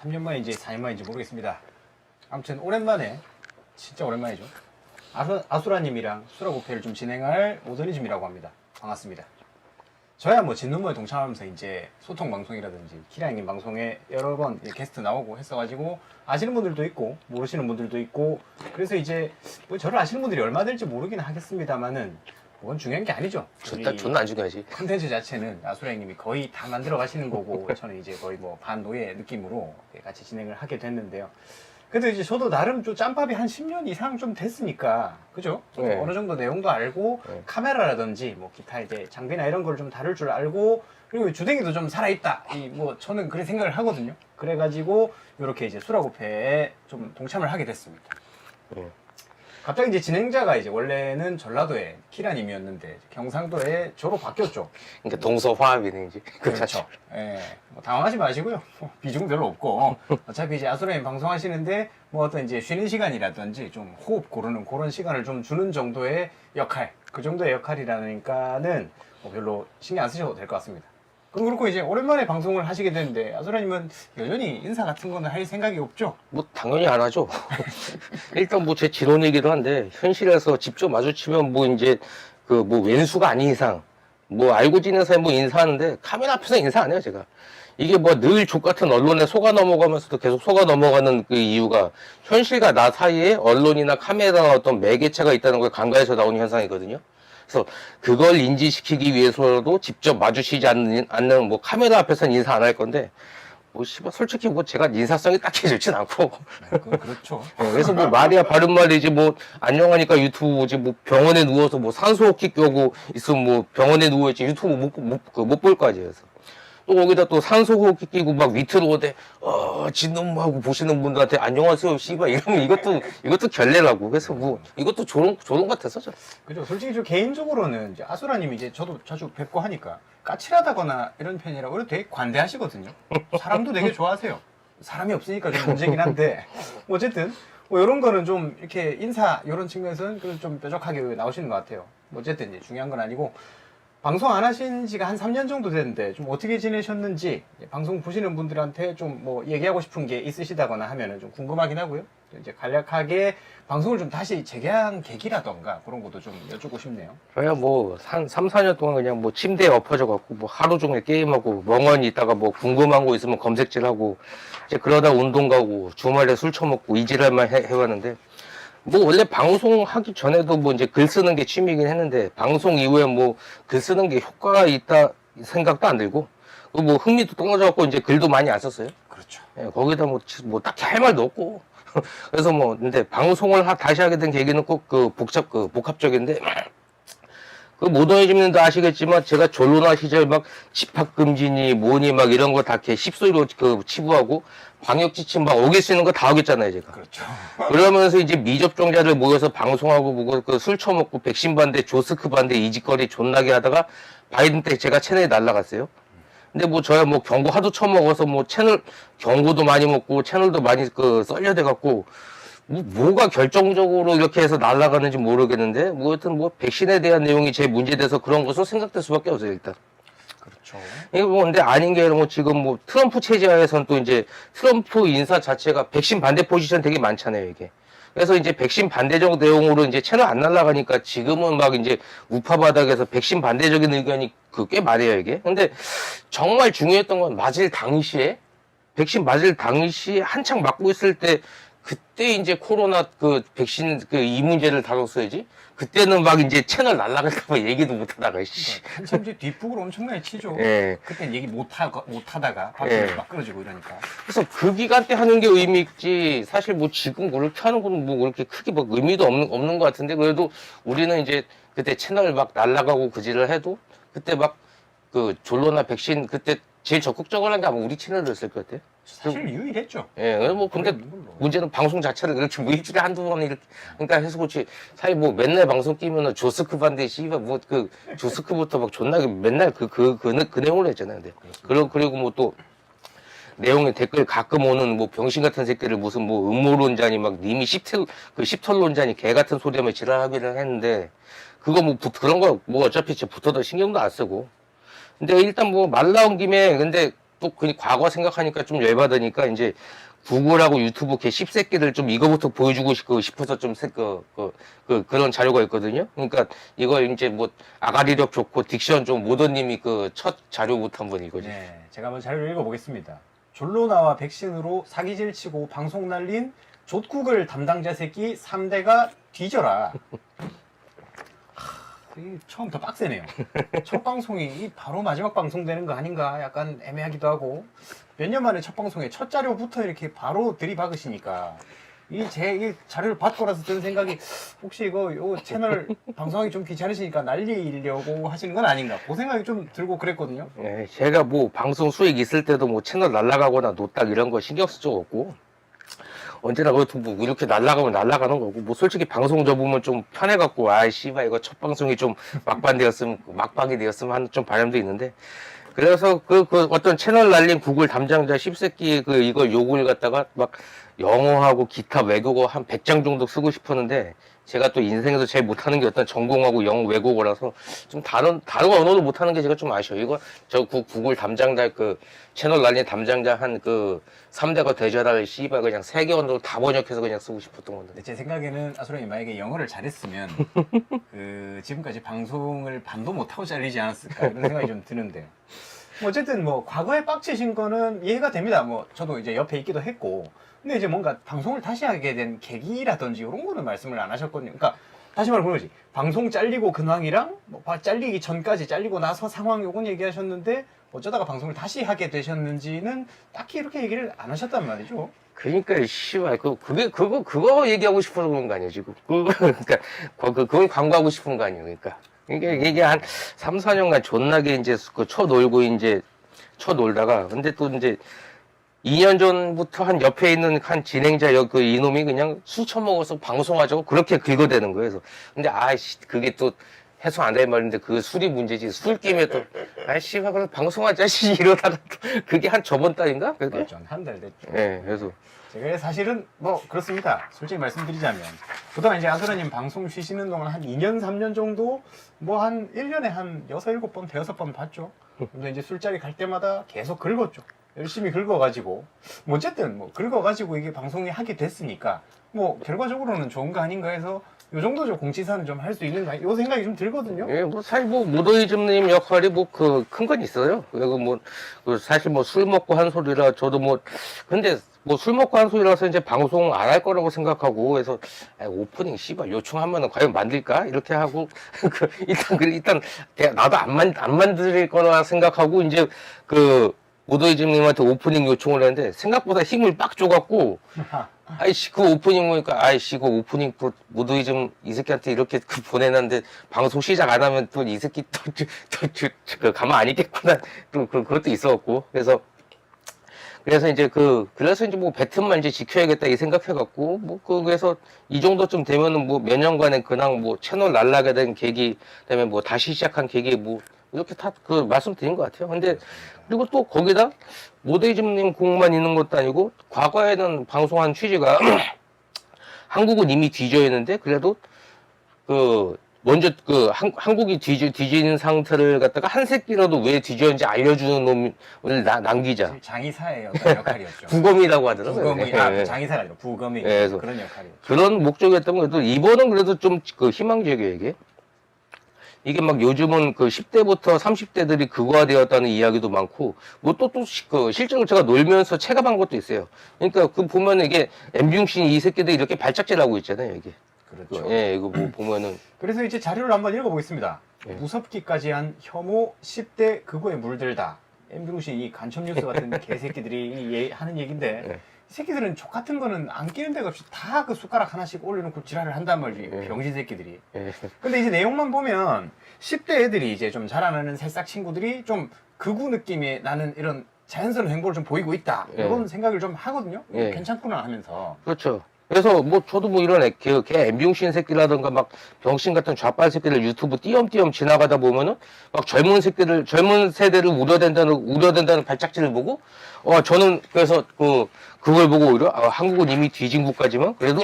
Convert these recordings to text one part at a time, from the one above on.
3년 만인지 4년 만인지 모르겠습니다. 아무튼 오랜만에, 진짜 오랜만이죠. 아수라님이랑 수라부페를 좀 진행할 오더니즘이라고 합니다. 반갑습니다. 저야 뭐 진눈머에 동참하면서 이제 소통 방송이라든지 키라형님 방송에 여러 번 게스트 나오고 했어가지고 아시는 분들도 있고 모르시는 분들도 있고, 그래서 이제 뭐 저를 아시는 분들이 얼마 될지 모르긴 하겠습니다만은 그건 중요한 게 아니죠. 존나 안 중요하지. 컨텐츠 자체는 아수라형님이 거의 다 만들어 가시는 거고 저는 이제 거의 뭐 반노예 느낌으로 같이 진행을 하게 됐는데요. 그래도 이제 저도 나름 좀 짬밥이 한 10년 이상 좀 됐으니까, 그죠? 저도 네. 어느 정도 내용도 알고, 네. 카메라라든지, 뭐, 기타 이제 장비나 이런 걸 좀 다룰 줄 알고, 그리고 주댕이도 좀 살아있다. 뭐, 저는 그런 생각을 하거든요. 그래가지고, 이렇게 이제 수라고패에 좀 동참을 하게 됐습니다. 네. 갑자기 이제 진행자가 이제 원래는 전라도의 키라님이었는데, 경상도에 저로 바뀌었죠. 그러니까 동서화합이네 이제. 그렇죠. 예. 뭐 당황하지 마시고요. 비중 별로 없고. 어차피 이제 아수라님 방송하시는데, 뭐 어떤 이제 쉬는 시간이라든지 좀 호흡 고르는 그런 시간을 좀 주는 정도의 역할, 그 정도의 역할이라니까는 뭐 별로 신경 안 쓰셔도 될 것 같습니다. 그럼 그렇고 이제 오랜만에 방송을 하시게 되는데, 아수라님은 여전히 인사 같은 거는 할 생각이 없죠? 뭐 당연히 안 하죠. 일단 뭐 제 지론이기도 한데 현실에서 직접 마주치면 뭐 이제 그 뭐 왼수가 아닌 이상 뭐 알고 지낸 사람이 뭐 인사하는데 카메라 앞에서 인사 안 해요 제가. 이게 뭐 늘 족같은 언론에 속아 넘어가면서도 계속 속아 넘어가는 그 이유가 현실과 나 사이에 언론이나 카메라 어떤 매개체가 있다는 걸 간과해서 나오는 현상이거든요. 그래서 그걸 인지시키기 위해서도 직접 마주치지 않는 뭐 카메라 앞에서는 인사 안 할 건데 뭐 씨발 솔직히 뭐 제가 인사성이 딱히 좋진 않고 그렇죠. 그래서 뭐 말이야 바른 말이지 뭐 안녕하니까 유튜브 보지 뭐 병원에 누워서 뭐 산소호흡기 껴고 있으면 뭐 병원에 누워있지 유튜브 못 볼 거 아니에요. 그래서 또 거기다 또 산소호흡기 끼고 막 위트로 오대 진놈하고 보시는 분들한테 안녕하세요 씨발 이러면 이것도 결례라고. 그래서 뭐 이것도 조롱 같아서 저. 그죠. 솔직히 저 개인적으로는 이제 아수라님이 이제 저도 자주 뵙고 하니까 까칠하다거나 이런 편이라 오히려 되게 관대하시거든요. 사람도 되게 좋아하세요. 사람이 없으니까 좀 문제긴 한데, 뭐 어쨌든 뭐 이런 거는 좀 이렇게 인사 이런 측면에서는 그래도 좀 뾰족하게 나오시는 것 같아요. 뭐 어쨌든 이제 중요한 건 아니고, 방송 안 하신 지가 한 3년 정도 됐는데 좀 어떻게 지내셨는지 방송 보시는 분들한테 좀 뭐 얘기하고 싶은 게 있으시다거나 하면은 좀 궁금하긴 하고요. 또 이제 간략하게 방송을 좀 다시 재개한 계기라던가 그런 것도 좀 여쭙고 싶네요. 저야 뭐 한 3, 4년 동안 그냥 뭐 침대에 엎어져 갖고 뭐 하루 종일 게임하고 멍하니 있다가 뭐 궁금한 거 있으면 검색질하고 이제 그러다 운동 가고 주말에 술 처먹고 이 지랄만 해왔는데, 뭐 원래 방송하기 전에도 뭐 이제 글 쓰는 게 취미이긴 했는데 방송 이후에 뭐 글 쓰는 게 효과가 있다 생각도 안 들고 뭐 흥미도 떨어져 갖고 이제 글도 많이 안 썼어요. 그렇죠. 예, 거기다 뭐 딱히 할 말도 없고 그래서 뭐 근데 방송을 다시 하게 된 계기는 꼭 그 복합적인데, 그 모더니즘님도 아시겠지만 제가 졸로나 시절 막 집합금지니 뭐니 막 이런 거 다 이렇게 씹소리로 그 치부하고 방역지침 막 어길 수 있는 거 다 어겼잖아요 제가. 그렇죠. 그러면서 이제 미접종자들 모여서 방송하고 뭐고 그 술 처먹고 백신 반대 조스크 반대 이 짓거리 존나게 하다가 바이든 때 제가 채널이 날라갔어요. 근데 뭐 저야 뭐 경고 하도 처먹어서 뭐 채널 경고도 많이 먹고 채널도 많이 그 썰려대 갖고 뭐가 결정적으로 이렇게 해서 날아가는지 모르겠는데 뭐 하여튼 뭐 백신에 대한 내용이 제일 문제돼서 그런 것으로 생각될 수밖에 없어요 일단. 그렇죠. 이거 뭐 근데 아닌 게 뭐 지금 뭐 트럼프 체제하에선 또 이제 트럼프 인사 자체가 백신 반대 포지션 되게 많잖아요 이게. 그래서 이제 백신 반대적 내용으로 이제 채널 안 날아가니까 지금은 막 이제 우파 바닥에서 백신 반대적인 의견이 꽤 많아요 이게. 근데 정말 중요했던 건 맞을 당시에 백신 맞을 당시에 한창 맞고 있을 때 그때 이제 코로나 그 백신 이 문제를 다뤘어야지. 그때는 막 이제 채널 날라갈까봐 얘기도 못 하다가 씨. 그러니까 한참 이제 뒷북을 엄청나게 치죠. 예. 그땐 얘기 못 하다가 예. 방송이 막 끊어지고 이러니까. 그래서 그 기간 때 하는 게 의미 있지 사실 뭐 지금 그렇게 하는 건 뭐 그렇게 크게 막 의미도 없는 것 같은데, 그래도 우리는 이제 그때 채널 막 날라가고 그지를 해도 그때 막 그 졸로나 백신 그때 제일 적극적으로 한 게 아마 우리 채널이었을 것 같아요. 사실 유일했죠. 예, 뭐 근데 문제는 방송 자체를 그렇게 뭐 일주일에 한두 번 이렇게 그러니까 해서 그렇지 사실 뭐 맨날 방송 끼면은 조스크 반대 씨발 뭐 그 조스크부터 막 존나게 맨날 그 내용으로 했잖아요. 근데 그리고 뭐 또 내용에 댓글 가끔 오는 뭐 병신 같은 새끼를 무슨 뭐 음모론자니 막 님이 십털론자니 개 같은 소리하며 지랄하기를 했는데, 그거 뭐 그런 거 뭐 어차피 붙어도 신경도 안 쓰고. 근데 일단 뭐 말 나온 김에 근데 또 그 과거 생각하니까 좀 열받으니까 이제 구글하고 유튜브 걔 씹새끼들 좀 이거부터 보여주고 싶어서 좀 그런 자료가 있거든요. 그러니까 이거 이제 뭐 아가리력 좋고 딕션 좀 모더님이 그 첫 자료부터 한번 읽어주세요. 네, 제가 한번 자료를 읽어보겠습니다. 졸로 나와 백신으로 사기질 치고 방송 날린 족구글 담당자 새끼 3대가 뒤져라. 이 처음부터 빡세네요. 첫 방송이 이 바로 마지막 방송 되는 거 아닌가 약간 애매하기도 하고 몇 년 만에 첫 방송에 첫 자료부터 이렇게 바로 들이박으시니까 이 자료를 받고 나서 드는 생각이 혹시 요 채널 방송하기 좀 귀찮으시니까 날리려고 하시는 건 아닌가 그 생각이 좀 들고 그랬거든요. 네, 제가 뭐 방송 수익 있을 때도 뭐 채널 날라가거나 노딱 이런 거 신경 쓸 적 없고 언제나 그렇고 뭐 이렇게 날라가면 날라가는 거고 뭐 솔직히 방송 접으면 좀 편해갖고 아이 씨발 이거 첫 방송이 좀 막박이 되었으면 하는 좀 바람도 있는데 그래서 그 어떤 채널 날린 구글 담당자 씹새끼 이걸 욕을 갖다가 막 영어하고 기타 외국어 한 100장 정도 쓰고 싶었는데 제가 또 인생에서 제일 못하는 게 어떤 전공하고 영어 외국어라서 좀 다른 언어도 못하는 게 제가 좀 아쉬워요. 이거 구글 담당자 채널 날린 담당자 한 3대가 되져라 씨발 그냥 세계 언어로 다 번역해서 그냥 쓰고 싶었던 건데. 제 생각에는 아수라님 만약에 영어를 잘했으면 지금까지 방송을 반도 못하고 잘리지 않았을까 이런 생각이 좀 드는데요. 뭐 어쨌든 뭐 과거에 빡치신 거는 이해가 됩니다. 뭐 저도 이제 옆에 있기도 했고 근데 이제 뭔가 방송을 다시 하게 된 계기라든지 이런 거는 말씀을 안 하셨거든요. 그러니까 다시 말해 보는 거지. 방송 잘리고 근황이랑 뭐 잘리기 전까지 잘리고 나서 상황 요건 얘기하셨는데 어쩌다가 방송을 다시 하게 되셨는지는 딱히 이렇게 얘기를 안 하셨단 말이죠. 그러니까 씨발 그거 얘기하고 싶어서 그런 거 아니에요 지금. 그러니까 그걸 광고하고 싶은 거 아니에요. 그러니까 이게 한 3, 4년간 존나게 이제 쳐 놀고 이제 쳐 놀다가 근데 또 이제 2년 전부터 한 옆에 있는 한 진행자 이놈이 그냥 술 처먹어서 방송하자고 그렇게 긁어대는 거예요. 그래서 근데 아이씨 그게 또 해소 안 될 말인데 그 술이 문제지. 술 게임에 또 아이씨 그래서 방송하자 씨 이러다가 또 그게 한 저번 달인가? 그게? 맞죠. 한 달 됐죠. 네, 그래서 제가 사실은 뭐 그렇습니다. 솔직히 말씀드리자면 그동안 이제 아수라님 방송 쉬시는 동안 한 2년, 3년 정도 뭐 한 1년에 한 6, 7번, 5번 봤죠. 근데 이제 술자리 갈 때마다 계속 긁었죠. 열심히 긁어가지고 뭐 어쨌든 뭐 긁어가지고 이게 방송이 하게 됐으니까 뭐 결과적으로는 좋은 거 아닌가 해서 요 정도 좀 공지사는 좀 할 수 있는가 요 생각이 좀 들거든요. 예, 뭐 사실 뭐 무도이즘님 역할이 뭐 큰 건 있어요. 그리고 뭐 사실 뭐 술 먹고 한 소리라 저도 뭐 근데 뭐 술 먹고 한 소리라서 이제 방송 안 할 거라고 생각하고 그래서 오프닝 씨발 요청하면은 과연 만들까 이렇게 하고 일단 나도 안 만들 거라 생각하고 이제 무도이즘님한테 오프닝 요청을 했는데 생각보다 힘을 빡 줘갖고 아이씨 그 오프닝 보니까 아이씨 그 오프닝 무도이즘 이 새끼한테 이렇게 보내놨는데 방송 시작 안 하면 또 이 새끼 또 가만 안 있겠구나 또 그것도 있었고 그래서 이제 그래서 이제 뭐 배튼만 이제 지켜야겠다 이 생각해갖고 뭐 그래서 이 정도쯤 되면은 뭐 몇 년간의 근황 뭐 채널 날라게 된 계기 그다음에 뭐 다시 시작한 계기 뭐 이렇게 다 말씀드린 것 같아요. 근데 그리고 또 거기다 모데이즘님 공만 있는 것도 아니고 과거에는 방송한 취지가 한국은 이미 뒤져 있는데 그래도 먼저 한국이 뒤지는 상태를 갖다가 한 새끼라도 왜 뒤졌는지 알려주는 놈을 남기자. 장의사의 어떤 역할이었죠. 부검이라고 하더라고요. 부검이 장의사가 아니라 부검이 그래서 그런 역할이었죠. 그런 목적이었던 것도 이번은 그래도 좀 희망적이에요 이게. 이게 막 요즘은 10대부터 30대들이 극화되었다는 이야기도 많고, 뭐 실제로 제가 놀면서 체감한 것도 있어요. 그러니까 보면 이게 엠중신 이 새끼들이 이렇게 발작질하고 있잖아요, 이게. 그렇죠. 예, 이거 뭐 보면은. 그래서 이제 자료를 한번 읽어보겠습니다. 예. 무섭기까지 한 혐오 10대 극우에 물들다. 엠중신 이 간첩뉴스 같은 개새끼들이 하는 얘기인데, 예. 이 새끼들은 족 같은 거는 안 끼는 데가 없이 다 숟가락 하나씩 올려놓고 지랄을 한단 말이지. 예. 병신 새끼들이. 예. 근데 이제 내용만 보면 10대 애들이 이제 좀 자라나는 새싹 친구들이 좀 극우 느낌이 나는 이런 자연스러운 행보를 좀 보이고 있다. 예. 이런 생각을 좀 하거든요. 예. 괜찮구나 하면서. 그렇죠. 그래서 뭐 저도 뭐 이런 걔 엠중신 새끼라든가 막 병신 같은 좌빨 새끼들 유튜브 띄엄띄엄 지나가다 보면은 막 젊은 세대를 우려된다는 발작질을 보고 저는 그래서 그걸 보고 오히려 한국은 이미 뒤진 국가지만 그래도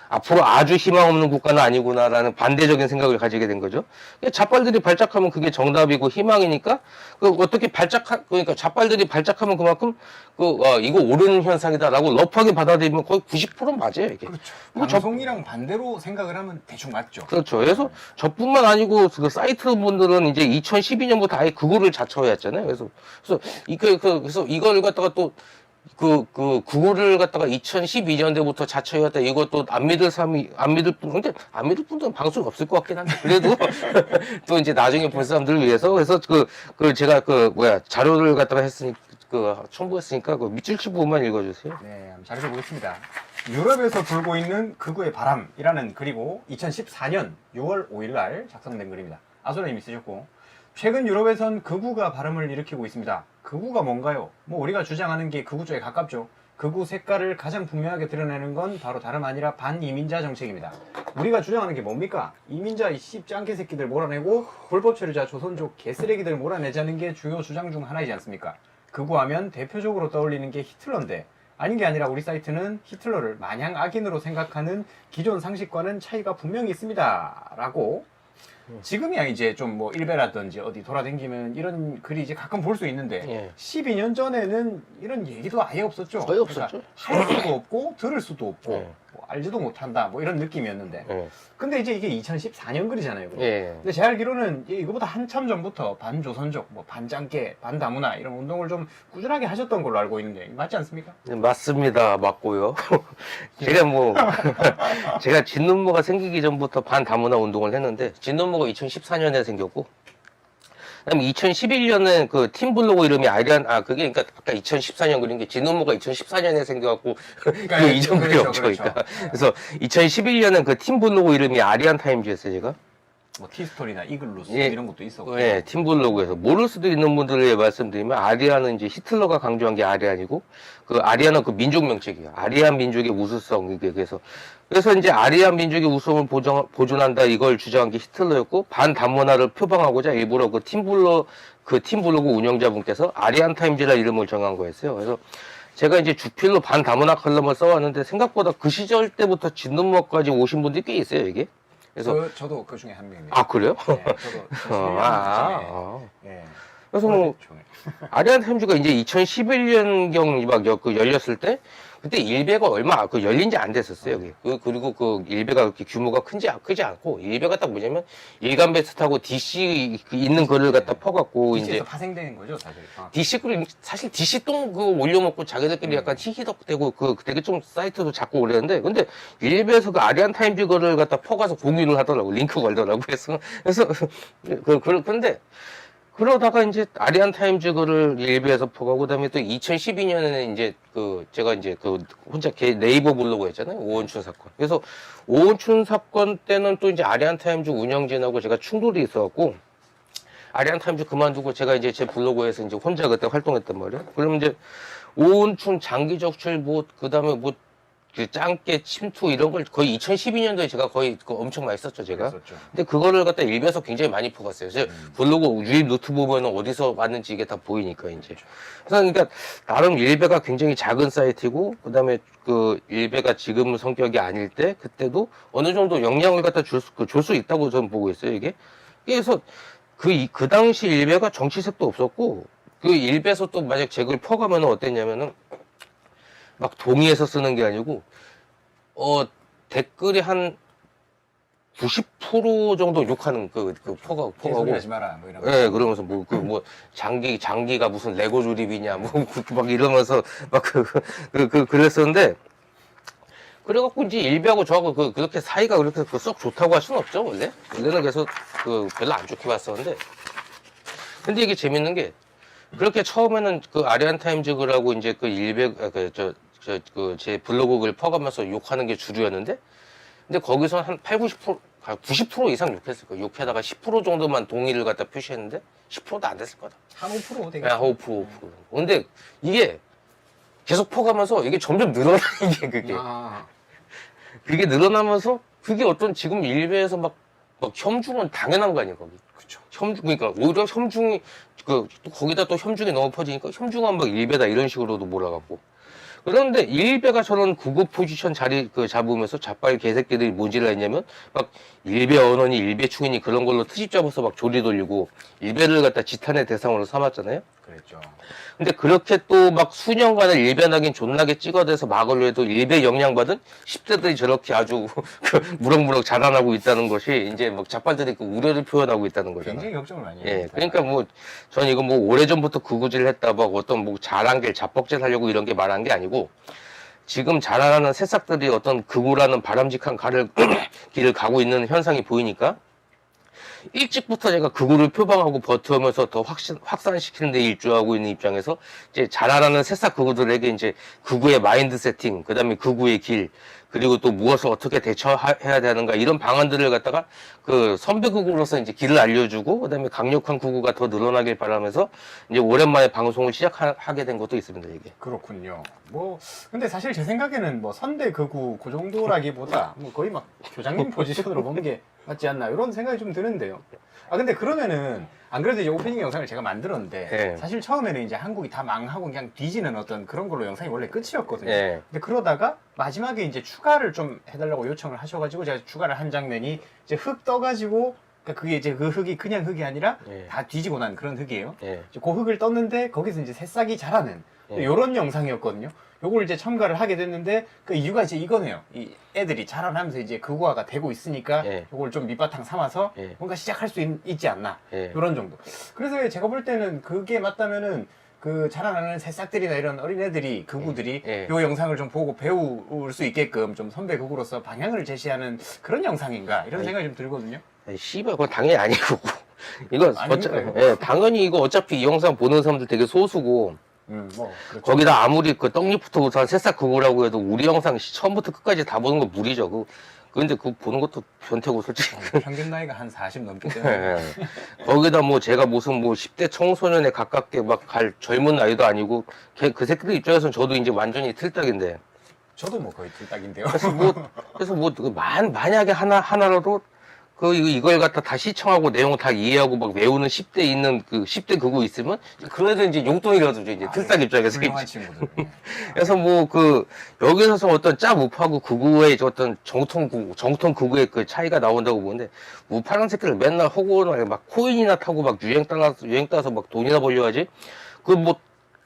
앞으로 아주 희망 없는 국가는 아니구나라는 반대적인 생각을 가지게 된 거죠. 좌빨들이 발작하면 그게 정답이고 희망이니까 어떻게 그러니까 좌빨들이 발작하면 그만큼 이거 옳은 현상이다라고 러프하게 받아들이면 거의 90%는 맞아요 이게. 그렇죠. 뭐 방송이랑 반대로 생각을 하면 대충 맞죠. 그렇죠. 그래서 저뿐만 아니고 그 사이트 분들은 이제 2012년부터 아예 그거를 자처해왔잖아요. 그래서 그래서 이걸 갖다가 또 구글을 갖다가 2012년대부터 자처해왔다. 이것도 안 믿을 근데 안 믿을 분들은 방송이 없을 것 같긴 한데. 그래도 또 이제 나중에 볼 사람들을 위해서. 그래서 제가 자료를 갖다가 첨부했으니까 밑줄치 부분만 읽어주세요. 네, 한번 잘 읽어보겠습니다. 유럽에서 불고 있는 극우의 바람이라는 글이고 2014년 6월 5일 날 작성된 글입니다. 아소라님이 쓰셨고 최근 유럽에선 극우가 바람을 일으키고 있습니다. 극우가 뭔가요? 뭐 우리가 주장하는 게 극우 쪽에 가깝죠. 극우 색깔을 가장 분명하게 드러내는 건 바로 다름 아니라 반이민자 정책입니다. 우리가 주장하는 게 뭡니까? 이민자 이 씹짱개 새끼들 몰아내고 불법 체류자 조선족 개쓰레기들 몰아내자는 게 주요 주장 중 하나이지 않습니까? 극우하면 대표적으로 떠올리는 게 히틀러인데 아닌 게 아니라 우리 사이트는 히틀러를 마냥 악인으로 생각하는 기존 상식과는 차이가 분명히 있습니다. 라고 지금이야 이제 좀 뭐 일베라든지 어디 돌아다니면 이런 글이 이제 가끔 볼 수 있는데 예. 12년 전에는 이런 얘기도 아예 없었죠. 거의 없었죠. 할 수도 없고 들을 수도 없고 예. 뭐 알지도 못한다 뭐 이런 느낌이었는데 예. 근데 이제 이게 2014년 글이잖아요. 그죠? 예. 근데 제 알기로는 이거보다 한참 전부터 반조선족, 뭐 반짱깨, 반다문화 이런 운동을 좀 꾸준하게 하셨던 걸로 알고 있는데 맞지 않습니까? 네, 맞습니다. 맞고요. 제가 진눈무가 생기기 전부터 반다문화 운동을 했는데, 진눈무가 2014년에 생겼고, 그다음에 2011년에 그 팀블로그 이름이 그게 그러니까 아까 2014년 그린 게 진눈무가 2014년에 생겨갖고, 그러니까 그 이전 글이 그렇죠, 없죠. 그렇죠. 그러니까. 그래서 2011년엔 그 팀블로그 이름이 아리안 타임즈였어요, 제가. 뭐 티스토리나 이글루스 예. 이런 것도 있었고. 네, 팀블로그에서 모를 수도 있는 분들에 말씀드리면 아리아는 이제 히틀러가 강조한 게 아리안이고 그 아리아는 그 민족 명칭이에요. 아리안 민족의 우수성 이게 그래서 이제 아리안 민족의 우수성을 보존한다 이걸 주장한 게 히틀러였고 반다문화를 표방하고자 일부러 그 팀블로그 운영자분께서 아리안 타임즈라 이름을 정한 거였어요. 그래서 제가 이제 주필로 반다문화 칼럼을 써왔는데 생각보다 그 시절 때부터 진눈목까지 오신 분들이 꽤 있어요 이게. 그래서 저도 그 중에 한 명입니다. 아 그래요? 네, 저도 예. 그래서 뭐 아리안 타임즈가 이제 2011년경 막 열렸을 때 그때 일베가 얼마 열린 지 안 됐었어요 여기. 그리고 그 일베가 그렇게 규모가 크지 않고 일베가 딱 뭐냐면 일간 베스트 타고 DC 있는 거를 갖다 퍼갖고 DC에서 이제 파생되는 거죠 사실. DC 사실 DC 똥 올려먹고 자기들끼리 약간 히히덕대고 되게 좀 사이트도 작고 그랬는데 근데 일베에서 그 아리안 타임즈 거를 갖다 퍼가서 공유를 하더라고 링크 걸더라고 그래서 근데 그러다가 이제 아리안 타임즈 거를 일베에서 퍼가고 그다음에 또 2012년에는 이제 제가 이제 혼자 네이버 블로그 했잖아요 오원춘 사건. 그래서 오원춘 사건 때는 또 이제 아리안 타임즈 운영진하고 제가 충돌이 있어갖고 아리안 타임즈 그만두고 제가 이제 제 블로그에서 이제 혼자 그때 활동했단 말이에요. 그러면 이제 오온춘 장기 적출 그다음에 그 짱깨 침투 이런 걸 거의 2012년도에 제가 거의 엄청 많이 썼죠 제가. 그랬었죠. 근데 그거를 갖다 일베에서 굉장히 많이 퍼갔어요. 제가 블로그 유입 노트 보면은 어디서 왔는지 이게 다 보이니까 이제. 그래서 그러니까 나름 일베가 굉장히 작은 사이트고 그다음에 일베가 지금 성격이 아닐 때 그때도 어느 정도 영향을 갖다 줄 수 있다고 저는 보고 있어요 이게. 그래서 그 당시 일베가 정치색도 없었고 일베에서 또 만약 제 글 퍼가면은 어땠냐면은 막 동의해서 쓰는 게 아니고 댓글이 한 90% 정도 욕하는 퍼가고 개소리 하지 마라 뭐 이런 거. 예, 그러면서 장기가 무슨 레고 조립이냐 막 이러면서 막 그랬었는데 그래갖고 이제 일베하고 저하고 그렇게 사이가 그렇게 썩 좋다고 할 수는 없죠 원래는 그래서 별로 안 좋게 봤었는데 근데 이게 재밌는 게 그렇게 처음에는 아리안 타임즈 글하고 이제 일베 제 블로그 글 퍼가면서 욕하는 게 주류였는데 근데 거기서 한 90% 이상 욕했을 거예요. 욕하다가 10% 정도만 동의를 갖다 표시했는데 10%도 안 됐을 거다. 한 5% 되게. 5%. 근데 이게 계속 퍼가면서 이게 점점 늘어나 이게 그게 늘어나면서 그게 어떤 지금 일베에서 막 혐중은 당연한 거 아니에요 거기. 그렇죠. 그러니까 오히려 혐중이 거기다 또 혐중이 너무 퍼지니까 혐중한 막 일베다 이런 식으로도 몰아갖고 그런데 일베가 저런 구급 포지션 자리 잡으면서 자빨 개새끼들이 뭔지를 했냐면 막 일베 언론이 일베 충인이 그런 걸로 트집 잡아서 막 조리 돌리고 일베를 갖다 지탄의 대상으로 삼았잖아요. 그랬죠. 근데 그렇게 또 막 수년간을 일베나긴 존나게 찍어대서 막으려 해도 일베 영향받은 10대들이 저렇게 아주 무럭무럭 자라나고 있다는 것이 이제 막 자빨들이 그 우려를 표현하고 있다는 거잖아요. 굉장히 걱정을 많이 예, 해요. 그러니까 뭐, 전 이거 뭐 오래전부터 구구질 했다, 막 어떤 뭐 자랑길, 자뻑질 하려고 이런 게 말한 게 아니고, 지금 자라나는 새싹들이 어떤 극우라는 바람직한 길을 가고 있는 현상이 보이니까, 일찍부터 제가 극우를 표방하고 버텨오면서 더 확산시키는 데 일조하고 있는 입장에서, 이제 자라나는 새싹 극우들에게 이제 극우의 마인드 세팅, 그 다음에 극우의 길, 그리고 또 무엇을 어떻게 대처해야 되는가 이런 방안들을 갖다가 그 선배 극우로서 이제 길을 알려주고 그다음에 강력한 극우가 더 늘어나길 바라면서 이제 오랜만에 방송을 시작하게 된 것도 있습니다 이게. 그렇군요. 뭐 근데 사실 제 생각에는 뭐 선대 극우 그 정도라기보다 뭐 거의 막 교장님 포지션으로 보는 게 맞지 않나 이런 생각이 좀 드는데요. 아 근데 그러면은 안 그래도 이제 오프닝 영상을 제가 만들었는데 네. 사실 처음에는 이제 한국이 다 망하고 그냥 뒤지는 어떤 그런 걸로 영상이 원래 끝이었거든요. 네. 근데 그러다가 마지막에 이제 추가를 좀 해달라고 요청을 하셔가지고 제가 추가를 한 장면이 이제 흙 떠가지고 그러니까 그게 이제 그 흙이 그냥 흙이 아니라 네. 다 뒤지고 난 그런 흙이에요. 예. 이제 그 흙을 떴는데 거기서 이제 새싹이 자라는 예. 요런 영상이었거든요. 요걸 이제 첨가를 하게 됐는데 그 이유가 이제 이거네요. 이 애들이 자라나면서 이제 극우화가 되고 있으니까 예. 요걸 좀 밑바탕 삼아서 예. 뭔가 시작할 수 있지 않나 예. 요런 정도. 그래서 제가 볼 때는 그게 맞다면은 그 자라나는 새싹들이나 이런 어린애들이 극우들이 예. 요 영상을 좀 보고 배울 수 있게끔 좀 선배 극우로서 방향을 제시하는 그런 영상인가 이런 생각이 좀 들거든요. 아니, 씨발 그건 당연히 아니고 이거 아닙니까, 예, 당연히 이거 어차피 이 영상 보는 사람들 되게 소수고 뭐 그렇죠. 거기다 아무리 그 떡잎부터 우선 새싹 극우라고 해도 우리 영상 처음부터 끝까지 다 보는 거 무리죠. 근데 그거 보는 것도 변태고 솔직히. 평균 나이가 한 40 넘기 예, 때문에 예. 거기다 뭐 제가 무슨 뭐 10대 청소년에 가깝게 막 갈 젊은 나이도 아니고 그 새끼들 입장에서는 저도 이제 완전히 틀딱인데. 저도 뭐 거의 틀딱인데요. 그래서 뭐 만약에 하나라도 이걸 갖다 다 시청하고 내용 다 이해하고 막 외우는 10대 있는 그 10대 그거 있으면 그래도 이제 용돈이라도 줘, 이제 틀딱 입장에서. 훌륭한 친구들. 그래서 뭐 여기서 어떤 짭 우파하고 극우의 어떤 정통 극우의 그 차이가 나온다고 보는데, 우파는 새끼들 맨날 허구나 막 코인이나 타고 막 유행 따라서 막 돈이나 벌려 하지.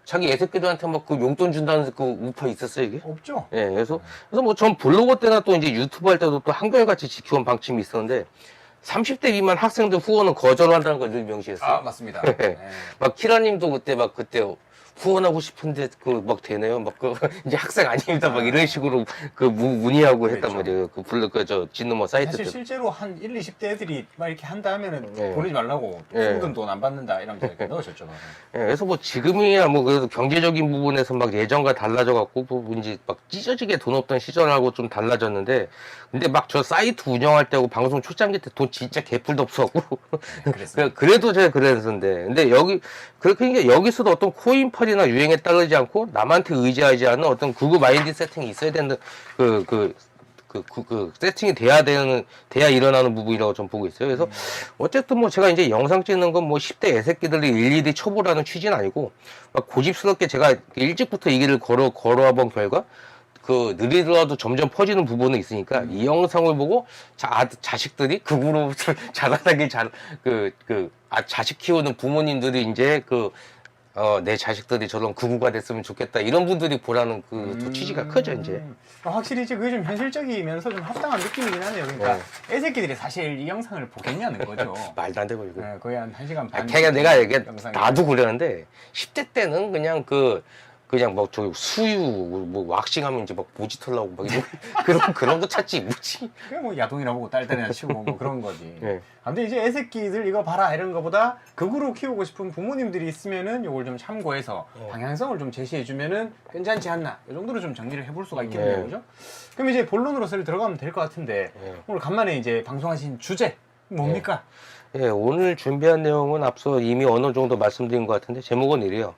자기 애새끼들한테 막 그 용돈 준다는 그 우파 있었어요, 이게? 없죠. 예, 그래서 뭐 전 블로그 때나 또 이제 유튜브 할 때도 또 한결같이 지켜온 방침이 있었는데, 30대 미만 학생들 후원은 거절한다는 걸 늘 명시했어요. 아 맞습니다. 네. 막 키라님도 그때 후원하고 싶은데 막 되네요. 이제 학생 아닙니다. 막 이런 식으로 문의하고 했단 그랬죠. 말이에요. 저 진노머 사이트 사실 때. 실제로 한 1, 20대 애들이 막 이렇게 한다 하면은 네. 보내지 말라고 네. 친구든 돈 안 받는다 이러면서 이렇게 넣으셨죠. 예, 그래서 뭐 지금이야 뭐 그래도 경제적인 부분에서 막 예전과 달라져 갖고 이제 막 찢어지게 돈 없던 시절하고 좀 달라졌는데, 근데 막 저 사이트 운영할 때고 방송 초창기 때 돈 진짜 개뿔도 없었고 네, 그랬어요. 그래도 제가 그랬었는데, 근데 그러니까 여기서도 어떤 코인팔이나 유행에 따르지 않고 남한테 의지하지 않는 어떤 극우 마인드 세팅이 있어야 되는 세팅이 돼야 일어나는 부분이라고 좀 보고 있어요. 그래서 어쨌든 뭐 제가 이제 영상 찍는 건 뭐 10대 애새끼들이 일일이 초보라는 취지는 아니고, 막 고집스럽게 제가 일찍부터 이 길을 걸어와 본 결과 느리더라도 점점 퍼지는 부분은 있으니까 이 영상을 보고 자식들이 극우로 자라나길 자식 키우는 부모님들이 이제 내 자식들이 저런 극우가 됐으면 좋겠다 이런 분들이 보라는 또 취지가 크죠 이제. 확실히 이제 그게 좀 현실적이면서 좀 합당한 느낌이긴 하네요. 그러니까 애새끼들이 사실 이 영상을 보겠냐는 거죠. 말도 안 되고 이거. 네, 거의 한 1시간 반. 걔가 내가 이게 영상이. 나도 그러는데 10대 때는 그냥 막 저기 수유 뭐 왁싱하면 이제 막 모지 털라고 막 그런 거 찾지 뭐지. 그게 뭐 야동이나 보고 딸딸이나 치고 뭐 그런 거지. 네. 근데 이제 애새끼들 이거 봐라 이런 거보다 극우로 키우고 싶은 부모님들이 있으면은 요걸 좀 참고해서 방향성을 좀 제시해주면은 괜찮지 않나. 이 정도로 좀 정리를 해볼 수가 있겠네요, 네. 그죠? 그럼 이제 본론으로 들어가면 될 것 같은데 오늘 간만에 이제 방송하신 주제 뭡니까? 예, 오늘 준비한 내용은 앞서 이미 어느 정도 말씀드린 것 같은데 제목은 이래요.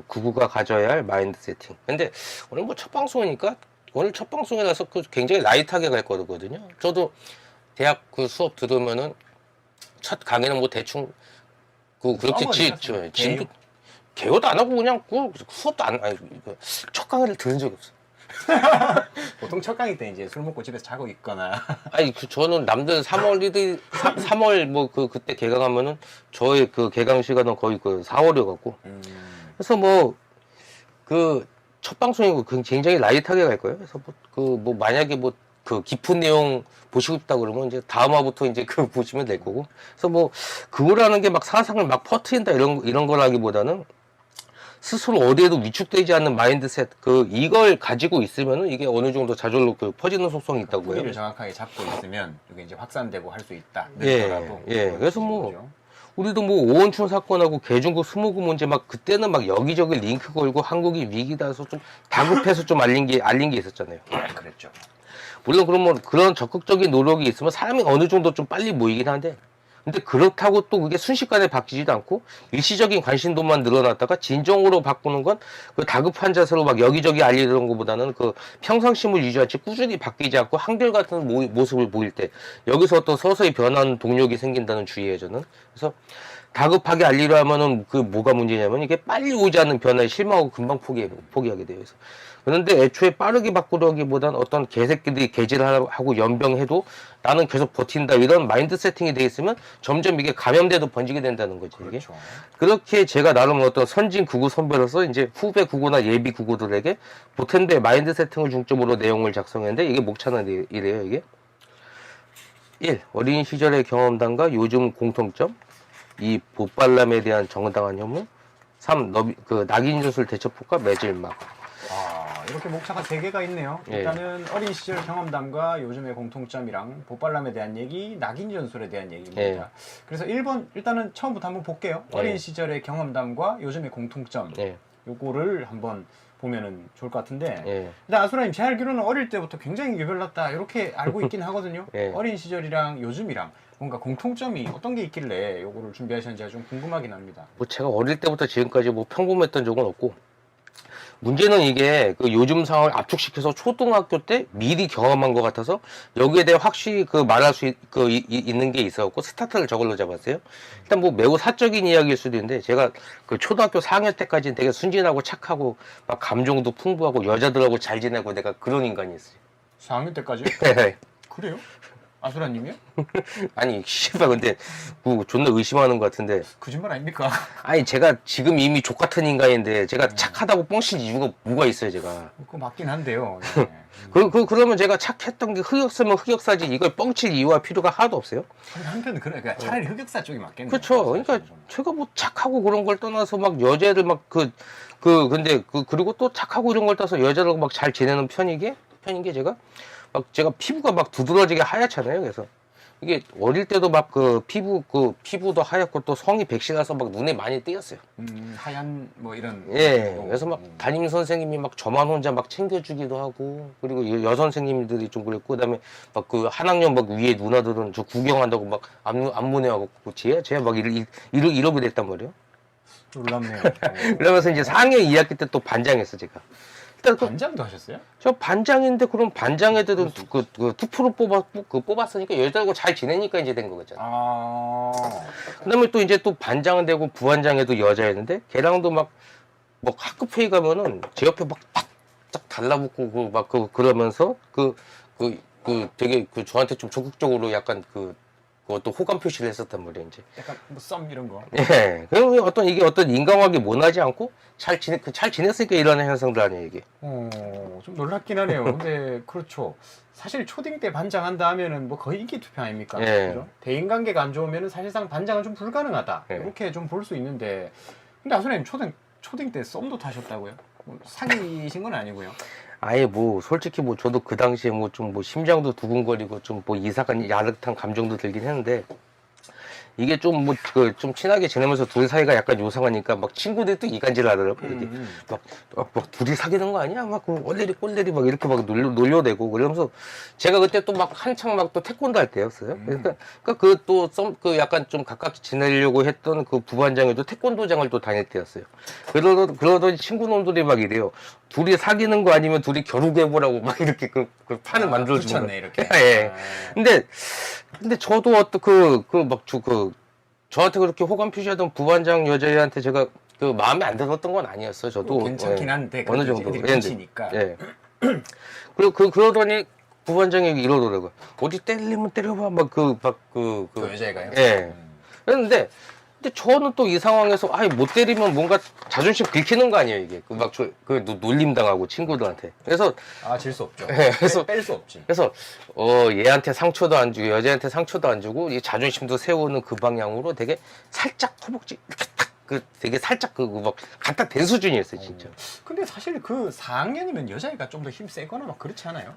구구가 가져야 할 마인드 세팅. 근데 오늘 뭐 첫 방송이니까 오늘 첫 방송이라서 굉장히 라이트하게 갈 거거든요. 저도 대학 수업 들으면은 첫 강의는 뭐 대충 그렇게 써버리죠, 써버리. 개요도 안 하고 그냥 수업도 아니 첫 강의를 들은 적이 없어요. 보통 첫 강의 때 이제 술 먹고 집에서 자고 있거나. 아니 저는 남들 3월 뭐 그때 개강하면은 저의 그 개강 시간은 거의 그 4월이어갖고 그래서 뭐 그 첫 방송이고 굉장히 라이트하게 갈 거예요. 그래서 뭐 만약에 뭐 그 깊은 내용 보시고 싶다 그러면 이제 다음 화부터 이제 그 보시면 될 거고. 그래서 뭐 그거라는 게 막 사상을 막 퍼트린다 이런 거라기보다는 스스로 어디에도 위축되지 않는 마인드셋 이걸 가지고 있으면은 이게 어느 정도 저절로 퍼지는 속성이 있다고 해요. 뿌리를 정확하게 잡고 있으면 이게 이제 확산되고 할 수 있다. 예, 늦더라도. 예. 그래서 뭐 거죠. 우리도 뭐 오원춘 사건하고 개중국 스모그 문제 막 그때는 막 여기저기 링크 걸고 한국이 위기다서 좀 다급해서 좀 알린 게 있었잖아요. 그랬죠. 물론 그러면 그런 적극적인 노력이 있으면 사람이 어느 정도 좀 빨리 모이긴 한데 근데 그렇다고 또 그게 순식간에 바뀌지도 않고 일시적인 관심도만 늘어났다가 진정으로 바꾸는 건 그 다급한 자세로 막 여기저기 알리는 것보다는 그 평상심을 유지하지 꾸준히 바뀌지 않고 한결같은 모습을 보일 때 여기서 어떤 서서히 변하는 동력이 생긴다는 주의예요 저는. 그래서 다급하게 알리려 하면은 그 뭐가 문제냐면 이게 빨리 오지 않는 변화에 실망하고 금방 포기하게 돼요. 그래서 그런데 애초에 빠르게 바꾸려기보단 어떤 개새끼들이 개질하고 연병해도 나는 계속 버틴다 이런 마인드 세팅이 돼 있으면 점점 이게 감염돼도 번지게 된다는 거죠. 이게. 그렇죠. 그렇게 제가 나름 어떤 선진 구구 선배로서 이제 후배 구구나 예비 구구들에게 보탠데 마인드 세팅을 중점으로 내용을 작성했는데 이게 목차는 이래요. 이게 1. 어린 시절의 경험담과 요즘 공통점. 2. 보빨람에 대한 정당한 혐오. 3. 낙인 주술 대처법과 매질막. 이렇게 목차가 3개가 있네요. 예. 일단은 어린 시절 경험담과 요즘의 공통점이랑 보빨람에 대한 얘기, 낙인 전술에 대한 얘기입니다. 예. 그래서 1번 일단은 처음부터 한번 볼게요. 예. 어린 시절의 경험담과 요즘의 공통점. 예. 요거를 한번 보면은 좋을 것 같은데 예. 일단 아수라님 제 알기로는 어릴 때부터 굉장히 유별났다 이렇게 알고 있긴 하거든요. 예. 어린 시절이랑 요즘이랑 뭔가 공통점이 어떤 게 있길래 요거를 준비하셨는지가 좀 궁금하긴 합니다. 뭐 제가 어릴 때부터 지금까지 뭐 평범했던 적은 없고 문제는 이게 그 요즘 상황을 압축시켜서 초등학교 때 미리 경험한 것 같아서 여기에 대해 확실히 말할 수 있는 게 있었고 스타트를 저걸로 잡았어요. 일단 뭐 매우 사적인 이야기일 수도 있는데 제가 그 초등학교 4학년 때까지는 되게 순진하고 착하고 막 감정도 풍부하고 여자들하고 잘 지내고 내가 그런 인간이었어요. 4학년 때까지? 그래요? 아수라님이요? 아니 씨발 근데 존나 의심하는 것 같은데 거짓말 아닙니까? 아니 제가 지금 이미 족같은 인간인데 제가 착하다고 뻥칠 이유가 뭐가 있어요 제가. 그거 맞긴 한데요. 네. 그러면 제가 착했던 게 흑역사면 흑역사지 이걸 뻥칠 이유와 필요가 하나도 없어요. 한편은 그러니까 차라리 흑역사 쪽이 맞겠네요. 그렇죠. 그러니까 제가 뭐 착하고 그런 걸 떠나서 막 여자애들 근데 그리고 또 착하고 이런 걸 떠나서 여자들하고 막 잘 지내는 편인 게 제가 피부가 막 두드러지게 하얗잖아요. 그래서 이게 어릴 때도 막 피부도 하얗고 또 성이 백신나서 막 눈에 많이 띄었어요. 하얀 뭐 이런. 예. 그래서 막 담임 선생님이 막 저만 혼자 막 챙겨주기도 하고 그리고 여선생님들이 좀 그랬고 그다음에 막 한 학년 막 위에 누나들은 저 구경한다고 막 안무네하고 제가 막 이러게 됐단 말이에요. 놀랍네요. 그러면서 이제 4학년 2학기 때 또 반장했어 제가. 일단 반장도 하셨어요? 저 반장인데 그럼 반장 애들은 투표로 뽑았으니까 여자하고 잘 지내니까 이제 된 거겠잖아. 그다음에 또 이제 또 반장은 되고 부반장에도 여자였는데 걔랑도 막 학급 회의 가면은 제 옆에 막 딱 달라붙고 그러면서 되게 저한테 좀 적극적으로 약간 그것도 호감 표시를 했었단 말이에요 이제. 약간 뭐 썸 이런 거. 예. 그럼 어떤 인간관계 못하지 않고 잘 지냈으니까 이런 현상들 아니에요 이게. 좀 놀랍긴 하네요. 근데 그렇죠. 사실 초딩 때 반장한다 하면은 뭐 거의 인기 투표 아닙니까? 예. 그죠? 대인관계가 안 좋으면은 사실상 반장은 좀 불가능하다. 예. 이렇게 좀 볼 수 있는데 근데 아수님 초딩 때 썸도 타셨다고요? 뭐 사귀신 건 아니고요. 아예 솔직히 저도 그 당시에 심장도 두근거리고 좀 이상한 야릇한 감정도 들긴 했는데 이게 좀 친하게 지내면서 둘 사이가 약간 요상하니까 막 친구들이 또 이간질 하더라고요. 이게 막 둘이 사귀는 거 아니야? 막 꼴레리 막 이렇게 막 놀려대고 그러면서 제가 그때 또 막 한창 막 또 태권도 할 때였어요. 그러니까 약간 좀 가깝게 지내려고 했던 그 부반장에도 태권도장을 또 다닐 때였어요. 그러더니 친구놈들이 막 이래요. 둘이 사귀는 거 아니면 둘이 겨루개보라고 막 이렇게 그 판을 만들어주고. 붙였네 이렇게. 예. 근데 저도 저한테 그렇게 호감 표시하던 부반장 여자애한테 제가 그 마음에 안 들었던 건 아니었어요. 저도 괜찮긴 한데 어느 그래도 정도 이제 애들이 미치니까. 예. 그리고 그러더니 부반장이 이러더라고요. 어디 때리면 때려봐 그 여자애가요? 예. 그랬는데 근데 저는 또 이 상황에서 못 때리면 뭔가 자존심 긁히는 거 아니에요 이게 그 놀림 당하고 친구들한테. 그래서 질 수 없죠. 예, 그래서 뺄 수 없지. 그래서 얘한테 상처도 안 주고 여자한테 상처도 안 주고 이 자존심도 세우는 그 방향으로 되게 살짝 허벅지 이렇게 탁 되게 살짝 막 갖다 댄 수준이었어요 진짜. 근데 사실 그 4학년이면 여자애가 좀 더 힘 세거나 막 그렇지 않아요?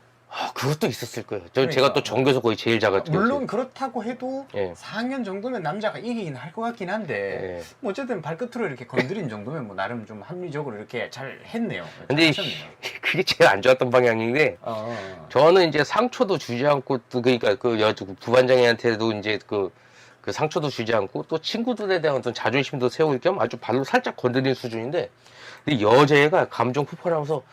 그것도 있었을 거예요. 그러니까. 제가 또 전교에서 거의 제일 작았죠. 물론 그렇다고 해도 예. 4학년 정도면 남자가 이기긴 할 것 같긴 한데 예. 뭐 어쨌든 발끝으로 이렇게 건드린 정도면 뭐 나름 좀 합리적으로 이렇게 잘 했네요. 근데 잘 하셨네요. 그게 제일 안 좋았던 방향인데 저는 이제 상처도 주지 않고 또 그러니까 부반장님한테도 이제 그 상처도 주지 않고 또 친구들에 대한 어떤 자존심도 세울 겸 아주 발로 살짝 건드린 수준인데 근데 여자애가 감정 폭발하면서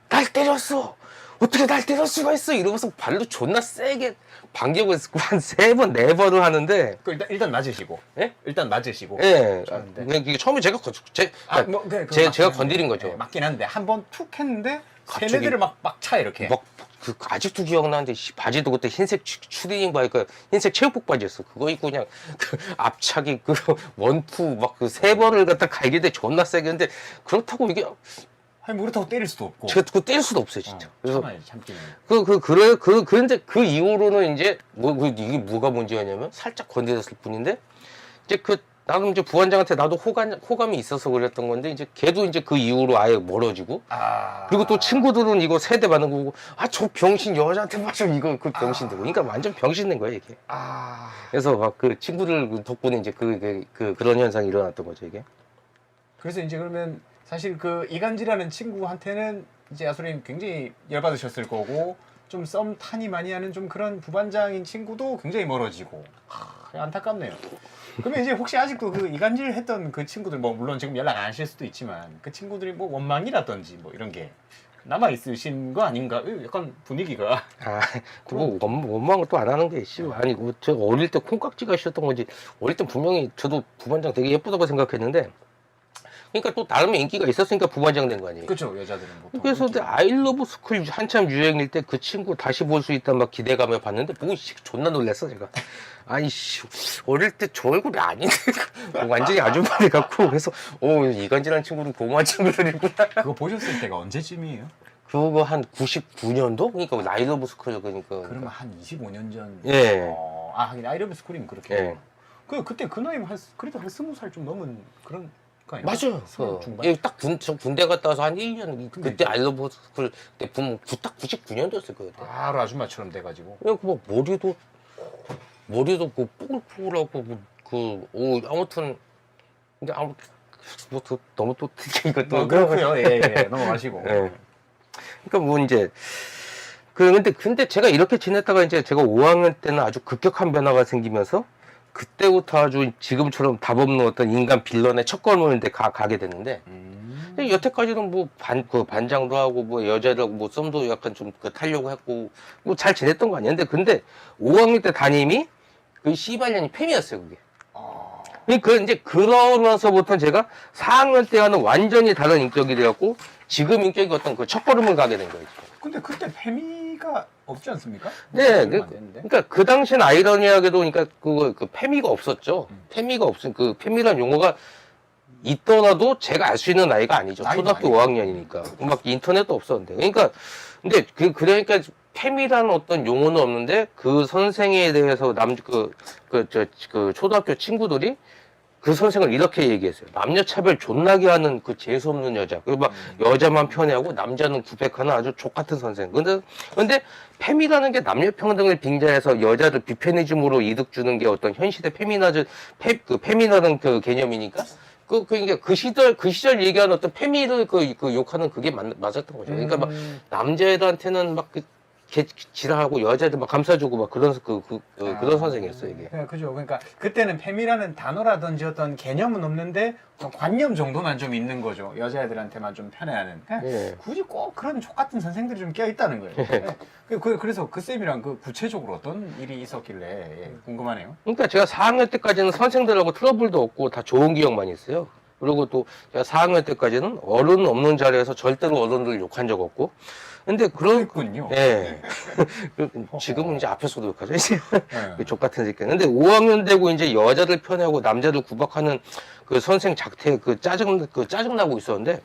날 때렸어 어떻게 날 때릴 수가 있어 이러면서 발로 존나 세게 반격을 한 3번 4번을 하는데 일단 맞으시고 예? 일단 맞으시고 예. 그런데. 이게 처음에 제가 제가 건드린 거죠. 네, 맞긴 한데 한 번 툭 했는데 갑자기 세네들을 막 차 이렇게 아직도 기억나는데 바지도 그때 흰색 추리닝 바니까 흰색 체육복 바지였어. 그거 입고 그냥 앞차기 원투 막 3번을 갖다 갈기는데 존나 세게 했는데 그렇다고 이게 아니 뭐 그렇다고 때릴 수도 없고 제가 그거 때릴 수도 없어요 진짜. 그래서 참기는. 그런데 그 이후로는 이제 이게 뭐가 문제였냐면 살짝 건드렸을 뿐인데 이제 나도 이제 부반장한테 나도 호감이 있어서 그랬던 건데 이제 걔도 이제 그 이후로 아예 멀어지고 그리고 또 친구들은 이거 세대 받는 거고 저 병신 여자한테 맞아 이거 그 병신 되고 그러니까 완전 병신 된 거예요 이게. 그래서 막 그 친구들 덕분에 이제 그런 현상이 일어났던 거죠 이게. 그래서 이제 그러면 사실 그 이간질하는 친구한테는 이제 아수라님 굉장히 열받으셨을 거고 좀 썸 타니 많이 하는 좀 그런 부반장인 친구도 굉장히 멀어지고 안타깝네요. 그러면 이제 혹시 아직도 그 이간질 했던 그 친구들 뭐 물론 지금 연락 안 하실 수도 있지만 그 친구들이 뭐 원망이라든지 뭐 이런 게 남아 있으신 거 아닌가? 약간 분위기가 뭐 원망을 또 안 하는 게 아니 제가 어릴 때 콩깍지가 있었던 건지 어릴 때 분명히 저도 부반장 되게 예쁘다고 생각했는데 그러니까 또 나름의 인기가 있었으니까 부반장 된 거 아니에요. 그렇죠. 여자들은 보통. 그래서 아이러브 스쿨 한참 유행일 때 그 친구 다시 볼 수 있다 막 기대감에 봤는데 보고 존나 놀랐어 제가. 아니 어릴 때 저 얼굴이 아닌데 완전히 아줌마 돼갖고 그래서 이간질한 친구는 고마운 친구들이구나. 그거 보셨을 때가 언제쯤이에요? 그거 한 99년도? 그러니까 아이러브 스쿨 그러면 한 25년 전. 예. 하긴 아이러브 스쿨이면 그렇게. 예. 그때 그 나이면 그래도 한 20살 좀 넘은 그런. 맞아요. 중반? 딱 군대 갔다 와서 한 1년 그때 아이러브 스쿨 그때 딱 99년도였을 거예요. 그때. 바로 아줌마처럼 돼가지고. 뭐 머리도 뽀글뽀글하고 아무튼 근데 너무 또 이것도 그렇고요. 예. 넘어가시고. 예. 그러니까 뭐 이제 근데 제가 이렇게 지냈다가 이제 제가 5학년 때는 아주 급격한 변화가 생기면서 그때부터 아주 지금처럼 답 없는 어떤 인간 빌런의 첫 걸음을 가게 됐는데 여태까지는 뭐 반장도 하고 뭐 여자들하고 뭐 썸도 약간 좀 타려고 했고 뭐 잘 지냈던 거 아니었는데 근데 5학년 때 담임이 그 씨발년이 팸이었어요 그게. 그러니까 이제 그러면서부터 제가 4학년 때와는 완전히 다른 인격이 되었고 지금 인격이 어떤 그 첫걸음을 가게 된 거예요. 근데 그때 페미가 없지 않습니까? 네, 그러니까 그 당시엔 아이러니하게도 그러니까 그 페미가 없었죠. 페미가 없으니 그 페미란 용어가 있더라도 제가 알 수 있는 나이가 아니죠. 초등학교 5학년이니까 막 인터넷도 없었는데. 근데 그러니까 페미라는 어떤 용어는 없는데 그 선생에 대해서 초등학교 친구들이 그 선생을 이렇게 얘기했어요. 남녀 차별 존나게 하는 그 재수 없는 여자. 그리고 막 여자만 편애하고 남자는 구백하는 아주 족 같은 선생. 근데 페미라는 게 남녀 평등을 빙자해서 여자를 비페미즘으로 이득 주는 게 어떤 현 시대 페미나는 그 개념이니까. 그러니까 그 시절 얘기하는 어떤 페미를 욕하는 그게 맞았던 거죠. 그러니까 막 남자애들한테는 막 지랄하고 여자애들 막 감싸주고 막 그런 그런 선생이었어요 이게. 그죠. 그러니까 그때는 페미라는 단어라든지 어떤 개념은 없는데 어떤 관념 정도만 좀 있는 거죠. 여자애들한테만 좀 편애하는. 굳이 꼭 그런 족 같은 선생들이 좀 껴 있다는 거예요. 그래서 그 쌤이랑 구체적으로 어떤 일이 있었길래 궁금하네요. 그러니까 제가 4학년 때까지는 선생들하고 트러블도 없고 다 좋은 기억만 있어요. 그리고 또 제가 4학년 때까지는 어른 없는 자리에서 절대로 어른들 욕한 적 없고. 근데 그런, 그랬군요. 예. 지금은 이제 앞에서도 욕하죠. 이제 네. 족 같은 새끼. 근데 5학년 되고 이제 여자들 편애하고 남자들 구박하는 그 선생 작태 그 짜증나고 있었는데,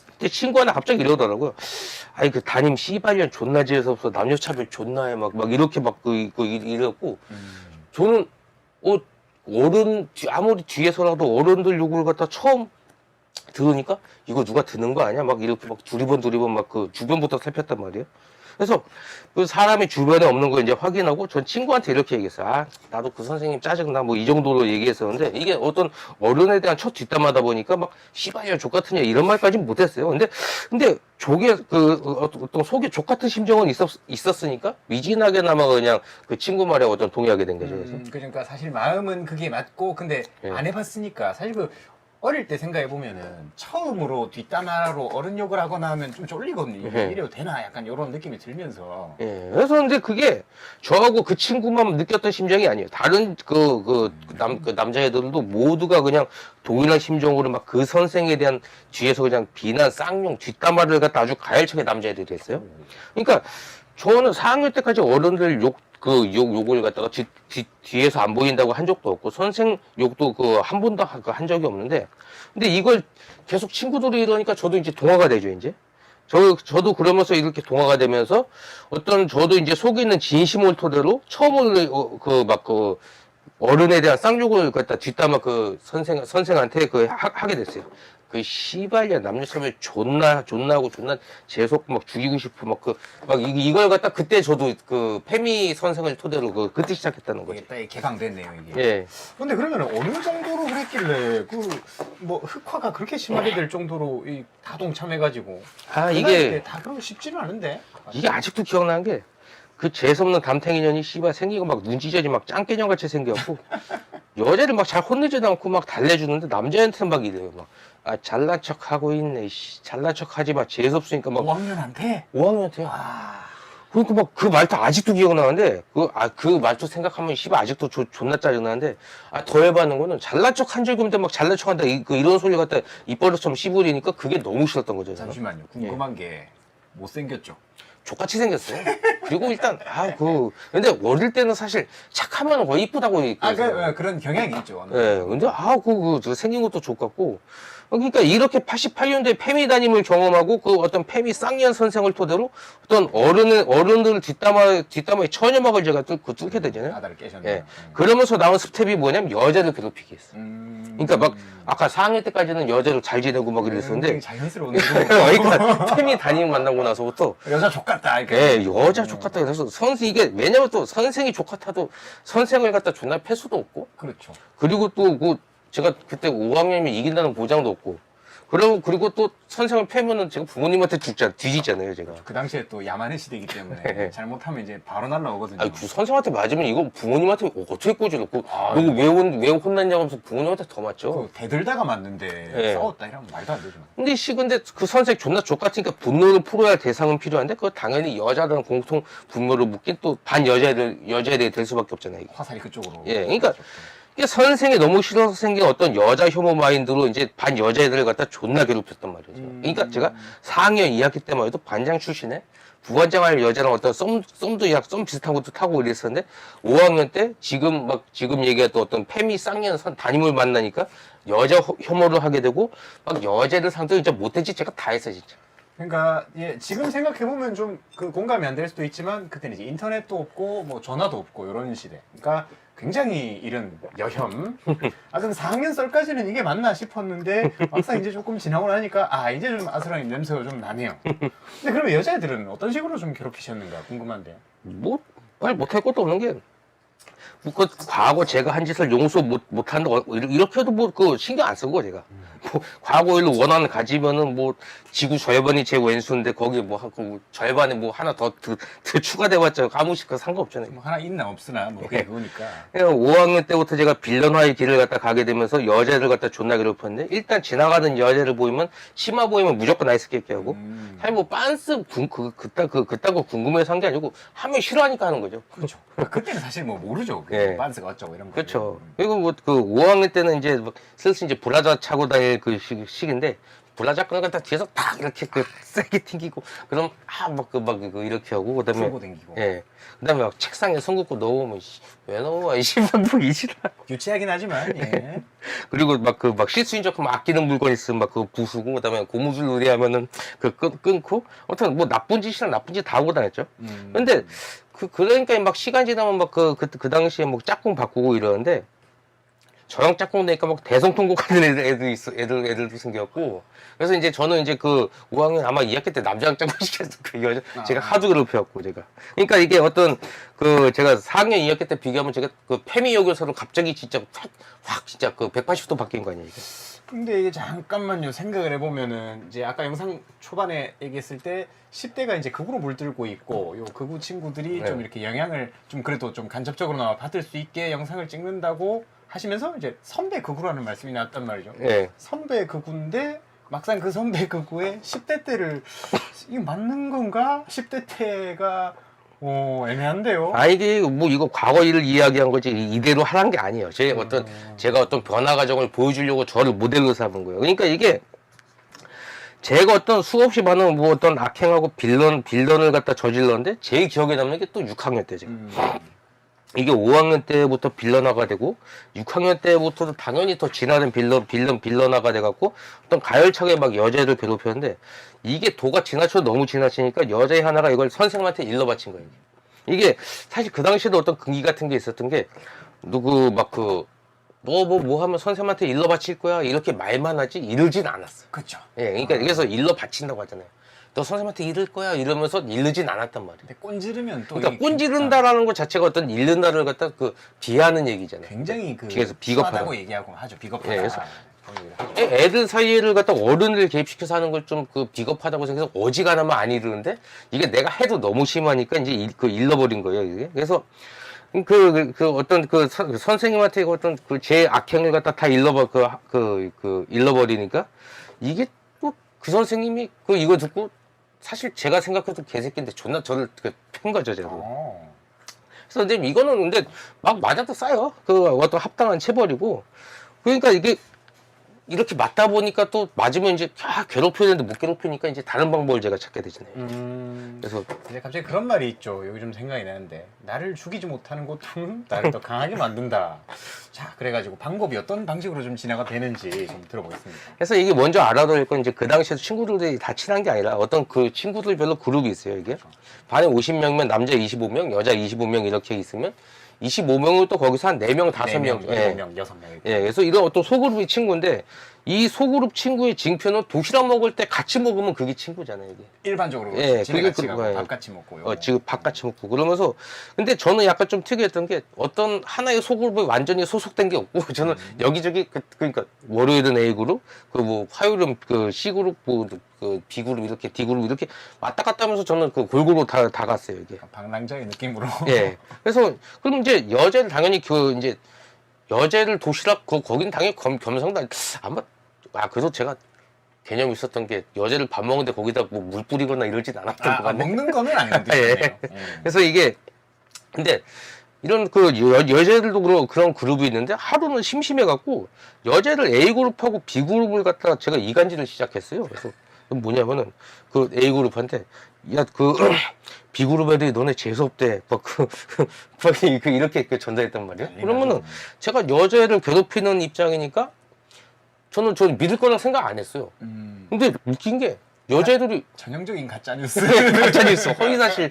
그때 친구 하나 갑자기 이러더라고요. 아이, 그 담임 씨발년 존나 지혜서 남녀차별 존나 해. 막 이렇게 이랬고, 저는, 아무리 뒤에서라도 어른들 욕을 갖다 처음 들으니까 이거 누가 듣는 거 아니야? 막 이렇게 막 두리번 막 그 주변부터 살폈단 말이에요. 그래서 그 사람이 주변에 없는 거 이제 확인하고 전 친구한테 이렇게 얘기했어요. 아, 나도 그 선생님 짜증나. 뭐 이 정도로 얘기했었는데 이게 어떤 어른에 대한 첫 뒷담화다 보니까 막 씨발이야 족 같으냐 이런 말까지는 못했어요. 근데 족의 어떤 속에 족 같은 심정은 있었으니까 미진하게나마 그냥 그 친구 말에 어떤 동의하게 된 거죠. 그래서. 그러니까 사실 마음은 그게 맞고 근데 예. 안 해봤으니까 사실 그 어릴 때 생각해 보면은 처음으로 뒷담화로 어른 욕을 하거나 하면 좀 쫄리거든요. 예. 이래도 되나 약간 이런 느낌이 들면서 예. 그래서 근데 그게 저하고 그 친구만 느꼈던 심정이 아니에요. 다른 그 남자애들도 모두가 그냥 동일한 심정으로 막 그 선생에 대한 뒤에서 그냥 비난, 쌍욕, 뒷담화를 갖다 아주 가열차게 남자애들이 했어요. 그러니까 저는 4학년 때까지 어른들 욕을 갖다가 뒤에서 안 보인다고 한 적도 없고, 선생 욕도 한 번도 한 적이 없는데, 근데 이걸 계속 친구들이 이러니까 저도 이제 동화가 되죠, 이제. 저도 그러면서 이렇게 동화가 되면서, 저도 이제 속에 있는 진심을 토대로 처음으로 어른에 대한 쌍욕을 갖다 뒷담화 선생한테 하게 됐어요. 그 씨발이야 남녀차별 존나하고 존나 재수없고 막 죽이고 싶고 이걸 갖다 그때 저도 그 페미 선생을 토대로 그때 시작했다는 거죠. 이게 딱 개강됐네요 이게. 예. 근데 그러면 어느 정도로 그랬길래 뭐 흑화가 그렇게 심하게 될 정도로 이 다동참해가지고 이게 다 그런 거 쉽지는 않은데. 이게 아직도 기억나는 게 그 재수없는 담탱이년이 씨발 생기고 막 눈 찢어지 막 짱깨년 같이 생겨갖고 여자를 막 잘 혼내지도 않고 막 달래주는데 남자한테는 막 이래요. 막 잘난 척 하고 있네. 잘난 척 하지 마. 재수없으니까 막 5학년한테? 5학년한테요. 아, 그러니까 막 그 말투 아직도 기억나는데 그 말투 생각하면 씨발 아직도 존나 짜증나는데 더 해봤는 거는 잘난 척 한 적이 없는데 막 잘난 척 한다 이런 소리 갖다 입버릇처럼 씹으리니까 그게 너무 싫었던 거죠. 저는. 잠시만요. 궁금한 게 못생겼죠? 족같이 생겼어요. 그리고 일단 근데 어릴 때는 사실 착하면 거의 이쁘다고 그런 경향이 있죠. 예, 근데 저 생긴 것도 족같고 그러니까 이렇게 88년도에 페미 담임을 경험하고 그 어떤 페미 쌍년 선생을 토대로 어떤 어른들 뒷담화에 천여막을 제가 뚫게 되잖아요. 바다를 깨셨네요. 예. 그러면서 나온 스텝이 뭐냐면 여자를 괴롭히기 했어. 그러니까 막 아까 4학년 때까지는 여자로 잘 지내고 막 이랬었는데 굉장히 자연스러운 그러니까 페미 담임 만나고 나서부터 여자 족같다. 이렇게. 예, 여자 족같다 그래서 이게 왜냐면 또 선생이 족같아도 선생을 갖다 존나 패 수도 없고 그렇죠. 그리고 또 제가 그때 5학년이면 이긴다는 보장도 없고 그리고 또 선생을 패면은 제가 부모님한테 뒤지잖아요, 제가. 그 당시에 또 야만의 시대이기 때문에 네. 잘못하면 이제 바로 날라오거든요. 그 선생한테 맞으면 이거 부모님한테 어떻게 꼬지러? 너 왜 혼났냐고 하면서 부모님한테 더 맞죠. 대들다가 맞는데 네. 싸웠다 이러면 말도 안 되죠. 근데 그 선생 존나 족같으니까 분노를 풀어야 할 대상은 필요한데 그거 당연히 여자들은 공통 분노를 묶인 또 반 여자애들이 될 수밖에 없잖아요. 이게. 화살이 그쪽으로. 예, 그러니까 이게 선생이 너무 싫어서 생긴 어떤 여자 혐오 마인드로 이제 반 여자애들을 갖다 존나 괴롭혔단 말이죠. 그러니까 제가 4학년 2학기 때만 해도 반장 출신에 부반장할 여자랑 어떤 썸 비슷한 것도 타고 이랬었는데 5학년 때 지금 얘기했던 어떤 페미 쌍년 담임을 만나니까 여자 혐오를 하게 되고 막 여자애들 상대로 진짜 못된 짓 제가 다 했어요, 진짜. 그러니까 지금 생각해 보면 좀 그 공감이 안 될 수도 있지만 그때는 이제 인터넷도 없고 뭐 전화도 없고 이런 시대. 그러니까 굉장히 이런 여혐. 그럼 4학년 썰까지는 이게 맞나 싶었는데 막상 이제 조금 지나고 나니까 이제 좀 아스라님 냄새가 좀 나네요. 근데 그러면 여자애들은 어떤 식으로 좀 괴롭히셨는가 궁금한데. 말 못할 것도 없는 게 과거 제가 한 짓을 용서 못한다 이렇게 해도 신경 안 쓴 거 제가. 과거 일로 원한을 가지면은 지구 절반이 제 왼수인데 거기에 절반에 하나 더 추가돼봤자 아무 시가 상관없잖아요. 뭐 하나 있나 없으나 그게 그거니까. 5학년 때부터 제가 빌런화의 길을 갖다 가게 되면서 여자애들 갖다 존나 괴롭혔는데 일단 지나가는 여자애를 보이면 치마 보이면 무조건 나이스 깨끼 하고 사실 빤스 그딴 거 궁금해서 한 게 아니고 하면 싫어하니까 하는 거죠. 그렇죠. 그때는 사실 모르죠. 예. 반스가 어쩌고 이런 거. 그렇죠. 그리고 뭐 그 5학년 때는 이제 뭐 슬슬 이제 브라자 차고 다닐 그 시기인데 브라자 끈을 갖다 뒤에서 딱 이렇게 그 세게 튕기고 그럼 막 이렇게 하고 그다음에 풀고 댕기고. 예. 그다음에 막 책상에 손 긋고 넣으면 왜 넣어 이 씨발 이지라. 유치하긴 하지만 예. 그리고 막 실수인 척하면 아끼는 물건 있으면 막 그거 부수고 그다음에 고무줄 놀이하면은 끊고 아무튼 뭐 나쁜 짓이랑 나쁜 짓 다 하고 다녔죠. 근데 그러니까 막 시간 지나면 막 그 당시에 뭐 짝꿍 바꾸고 이러는데 저형 짝꿍 되니까 막 대성통곡하는 애들도 생겼고 그래서 이제 저는 이제 그 5학년 아마 2학기 때 남자형 짝꿍 시켰을 그 여자 제가 하도 괴롭혀갖고 제가 그러니까 이게 어떤 그 제가 4학년 2학기 때 비교하면 제가 그 페미여교사로 갑자기 진짜 확 진짜 그 180도 바뀐 거 아니에요 이게. 근데 이게 잠깐만요 생각을 해보면은 이제 아까 영상 초반에 얘기했을 때 10대가 이제 극우로 물들고 있고 요 극우 친구들이 네. 좀 이렇게 영향을 좀 그래도 좀 간접적으로나마 받을 수 있게 영상을 찍는다고 하시면서 이제 선배 극우라는 말씀이 나왔단 말이죠. 예. 선배 극우인데 막상 그 선배 극우의 10대 때를 이게 맞는 건가? 10대 때가 애매한데요. 아 이게 뭐 이거 과거 일을 이야기한 거지 이대로 하라는 게 아니에요. 제가 어떤 변화 과정을 보여주려고 저를 모델로 삼은 거예요. 그러니까 이게 제가 어떤 수없이 많은 뭐 어떤 악행하고 빌런을 갖다 저질렀는데 제일 기억에 남는 게 또 6학년 때 제가. 이게 5학년 때부터 빌런화가 되고 6학년 때부터도 당연히 더 진화된 빌런화가 돼갖고 어떤 가열차게 막 여자애들 괴롭혔는데 이게 도가 지나쳐 너무 지나치니까 여자애 하나가 이걸 선생님한테 일러 바친 거예요. 이게 사실 그 당시에도 어떤 금기 같은 게 있었던 게 누구 막 너 뭐 하면 선생님한테 일러 바칠 거야 이렇게 말만 하지 이르진 않았어. 그렇죠. 예, 그러니까 그래서 일러 바친다고 하잖아요. 너 선생님한테 이를 거야 이러면서 이르진 않았단 말이에요. 근데 꼰지르면 또 그러니까 꼰지른다라는 것 자체가 어떤 잃는다를 갖다 비하는 얘기잖아요. 굉장히 뒤에서 비겁하다. 비겁하다고 얘기하고 하죠. 비겁하다. 예, 그래서 그런 얘기를 하죠. 애들 사이를 갖다 어른을 개입시켜서 하는 걸 좀 비겁하다고 생각해서 어지간하면 안 이르는데 이게 내가 해도 너무 심하니까 이제 잃어버린 거예요. 이게. 그래서 어떤 선생님한테 어떤 제 악행을 갖다 다 잃어버리니까 이게 또 그 선생님이 이거 듣고 사실 제가 생각해도 개새끼인데 존나 저를 팬 거죠, 제가. 그래서 근데 이거는 근데 막 맞아도 싸요. 어떤 합당한 체벌이고. 그러니까 이게 이렇게 맞다 보니까 또 맞으면 이제 괴롭혀야 되는데 못 괴롭히니까 이제 다른 방법을 제가 찾게 되잖아요. 그래서 이제 갑자기 그런 말이 있죠. 여기 좀 생각이 나는데 나를 죽이지 못하는 고통은 나를 더 강하게 만든다. 자, 그래가지고 방법이 어떤 방식으로 좀 진화가 되는지 좀 들어보겠습니다. 그래서 이게 먼저 알아둬야 될 건 이제 그 당시에도 친구들이 다 친한 게 아니라 어떤 그 친구들별로 그룹이 있어요. 이게 반에 50명이면 남자 25명, 여자 25명 이렇게 있으면 25명을 또 거기서 한 4명, 5명, 7명, 6명. 예, 그래서 이런 어떤 소그룹이 친구인데 이 소그룹 친구의 징표는 도시락 먹을 때 같이 먹으면 그게 친구잖아요, 이게. 일반적으로 예, 집에 그게 같이 가고 예. 밥 같이 먹고. 지금 밥 같이 먹고 그러면서 근데 저는 약간 좀 특이했던 게 어떤 하나의 소그룹에 완전히 소속된 게 없고 저는 여기저기 그러니까 월요일은 A그룹, 뭐 화요일은 C그룹, B그룹 이렇게 D그룹 이렇게 왔다 갔다 하면서 저는 골고루 다 갔어요, 이게. 방랑자의 느낌으로. 예. 그래서 그럼 이제 여자를 당연히 이제 여자를 도시락 거긴 당연히 겸상도 아마 그래서 제가 개념이 있었던 게 여자를 밥 먹는데 거기다 뭐 물 뿌리거나 이러진 않았던 것 같네. 먹는 거는 안 건드리네요. 그래서 이게 근데 이런 여자들도 그런 그룹이 있는데 하루는 심심해갖고 여자를 A 그룹하고 B 그룹을 갖다가 제가 이간질을 시작했어요. 그래서 뭐냐면은 A 그룹한테 B 그룹 애들이 너네 재수 없대. 이렇게 전달했단 말이에요. 그러면은 제가 여자애를 괴롭히는 입장이니까 저는 믿을 거라 생각 안 했어요. 근데 웃긴 게 여자애들이 전형적인 가짜 뉴스. 가짜뉴스, 허위사실.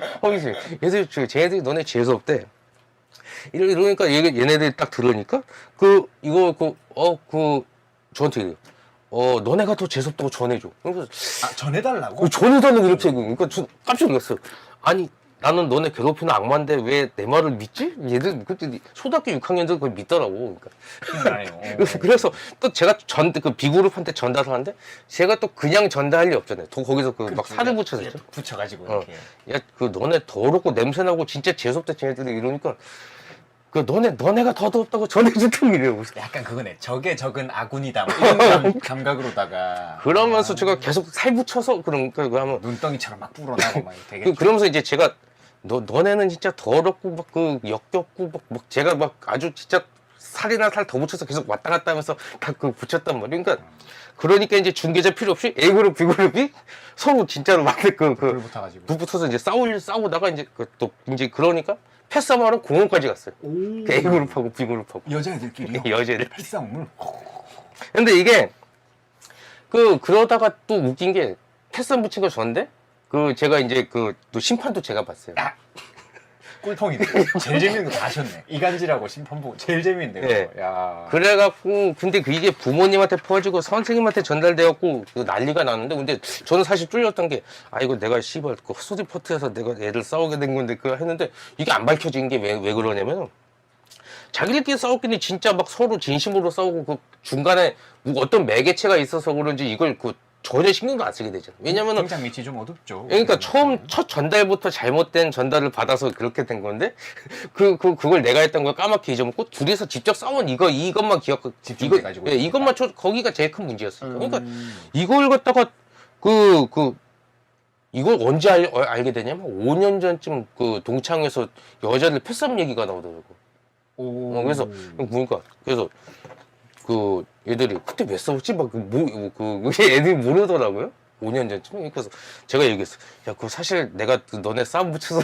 그래서 쟤네들이 너네 재수 없대. 이러니까 얘네들이 딱 들으니까 저한테 이래요. 너네가 더 재수없다고 전해줘. 그래서 전해달라고? 전해달라고 이렇게 얘기해요. 그러니까 저 깜짝 놀랐어요. 아니 나는 너네 괴롭히는 악마인데 왜 내 말을 믿지? 얘들 그때 초등학교 6학년들 그걸 믿더라고. 그러니까. 그래서 또 제가 비그룹한테 전달하는데 제가 또 그냥 전달할 리 없잖아요. 거기서 막 살을 붙여서 붙여가지고 이렇게. 야 너네 더럽고 냄새나고 진짜 재수없다 쟤네들이 이러니까 너네가 더 더럽다고 전해줬던 일이에요. 약간 그거네. 적의 적은 아군이다. 뭐 이런 감각으로다가. 그러면서 제가 계속 살 붙여서 그런 거 하면 눈덩이처럼 막 불어나고 막 되게. 그러면서 이제 제가 너네는 진짜 더럽고 막 그 역겹고 막 제가 막 아주 진짜 살이나 살 더 붙여서 계속 왔다 갔다 하면서 다 그 붙였단 말이에요. 그러니까 이제 중계자 필요 없이 A그룹, B그룹이 서로 진짜로 막 불 붙어가지고. 불 붙어서 이제 싸우다가 이제 또 이제 그러니까 패싸움하러 공원까지 갔어요. 그 A그룹하고 B그룹하고. 여자애들끼리요? 여자애들. 패싸움을. 근데 이게 그러다가 또 웃긴 게 패싸움 붙인 거 저인데 제가 이제 또 심판도 제가 봤어요. 꿀통이네. 제일 재밌는 거 다 하셨네. 이간질하고 심판 보고 제일 재밌는데. 네. 그거. 야. 그래갖고 근데 이게 부모님한테 퍼지고 선생님한테 전달되었고 난리가 났는데 근데 저는 사실 쫄렸던 게 이거 내가 씨발 그 헛소리포트에서 내가 애들 싸우게 된 건데 그거 했는데 이게 안 밝혀진 게 왜 그러냐면 자기들끼리 싸웠더니 진짜 막 서로 진심으로 싸우고 그 중간에 어떤 매개체가 있어서 그런지 이걸 전혀 신경도 안 쓰게 되잖아요. 왜냐면은 등장 밑이 좀 어둡죠. 그러니까 첫 전달부터 잘못된 전달을 받아서 그렇게 된 건데 그걸 내가 했던 걸 까맣게 잊어먹고 둘이서 직접 싸운 이것만 집중해가지고 이것만 거기가 제일 큰 문제였어요. 그러니까 이걸 갖다가 이걸 언제 알게 되냐면 5년 전쯤 동창회에서 여자들 패싸움 얘기가 나오더라고. 그래서 그래서 애들이 그때 왜 싸웠지? 애들이 모르더라고요. 5년 전쯤에. 그래서 제가 얘기했어. 야, 그거 사실 내가 너네 싸움 붙여서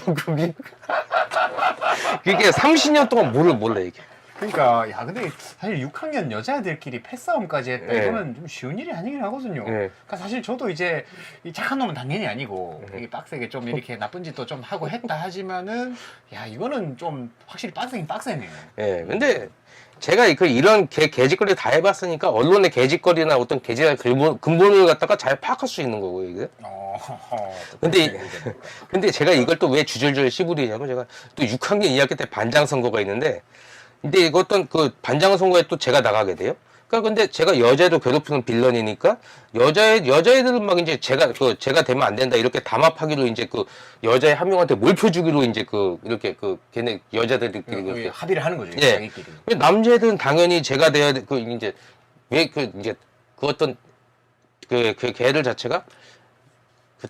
그게 30년 동안 몰라, 이게. 그러니까, 야, 근데 사실 6학년 여자애들끼리 패싸움까지 했다. 네. 이거는 좀 쉬운 일이 아니긴 하거든요. 네. 그러니까 사실 저도 이제 이 착한 놈은 당연히 아니고, 이게 빡세게 좀 이렇게 나쁜 짓도 좀 하고 했다 하지만은, 야, 이거는 좀 확실히 빡세긴 빡세네요. 예, 근데 제가 이런 개짓거리 다 해봤으니까 언론의 개짓거리나 어떤 개짓의 근본을 갖다가 잘 파악할 수 있는 거고요, 이게. 근데 제가 이걸 또 왜 주절주절 씨부리냐면 제가 또 6학년 2학기 때 반장 선거가 있는데 근데 이거 어떤 반장 선거에 또 제가 나가게 돼요. 그러니까 근데 제가 여자애도 괴롭히는 빌런이니까 여자애들은 막 이제 제가 되면 안 된다 이렇게 담합하기로 이제 여자애 한 명한테 몰표주기로 이제 이렇게 걔네 여자들끼리 합의를 하는 거죠. 예. 자기끼리. 남자애들은 당연히 제가 돼야 돼. 이제 왜 어떤 걔들 자체가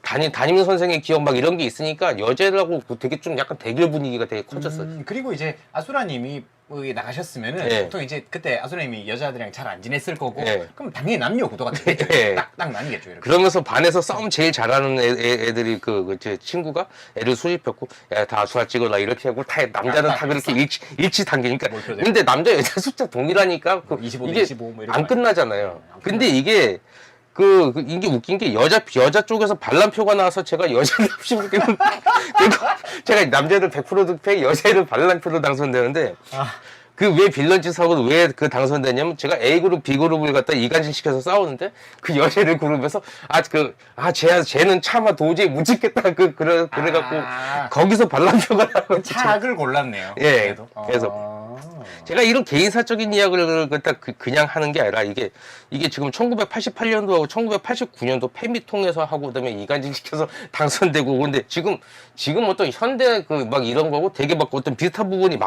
담임 선생의 기억 막 이런 게 있으니까 여자애들하고 되게 좀 약간 대결 분위기가 되게 커졌어요. 그리고 이제 아수라님이 나가셨으면은 예. 보통 이제 그때 아수라님이 여자들이랑 잘 안 지냈을 거고 예. 그럼 당연히 남녀 구도가 되겠죠. 예. 딱 나뉘겠죠. 이렇게. 그러면서 반에서 싸움 제일 잘하는 애들이 제 친구가 애를 수집했고 야, 다 아수라 찍어라 이렇게 하고 남자는 다 그렇게 일치 당기니까 몰표되고. 근데 남자 여자 숫자 동일하니까 25 대 이게 25 뭐 이런 안 거 끝나잖아요. 안 근데 이게 이게 웃긴 게 여자 쪽에서 반란표가 나와서 제가 여자들 없이 그리고 제가 남자들 100% 득표 여자애들 반란표로 당선되는데 왜 빌런 짓하고 왜 당선되냐면 제가 A그룹 B그룹을 갖다 이간질시켜서 싸우는데 여자애들 그룹에서 쟤는 차마 도저히 못 찍겠다 그래갖고 거기서 반란표가 나고 착을 골랐네요. 예. 그래도. 그래서 제가 이런 개인사적인 이야기를 갖다 그냥 하는 게 아니라 이게 지금 1988년도하고 1989년도 페미통해서 하고 그다음에 이간질시켜서 당선되고 근데 지금 어떤 현대 막 이런 거고 되게 막 어떤 비슷한 부분이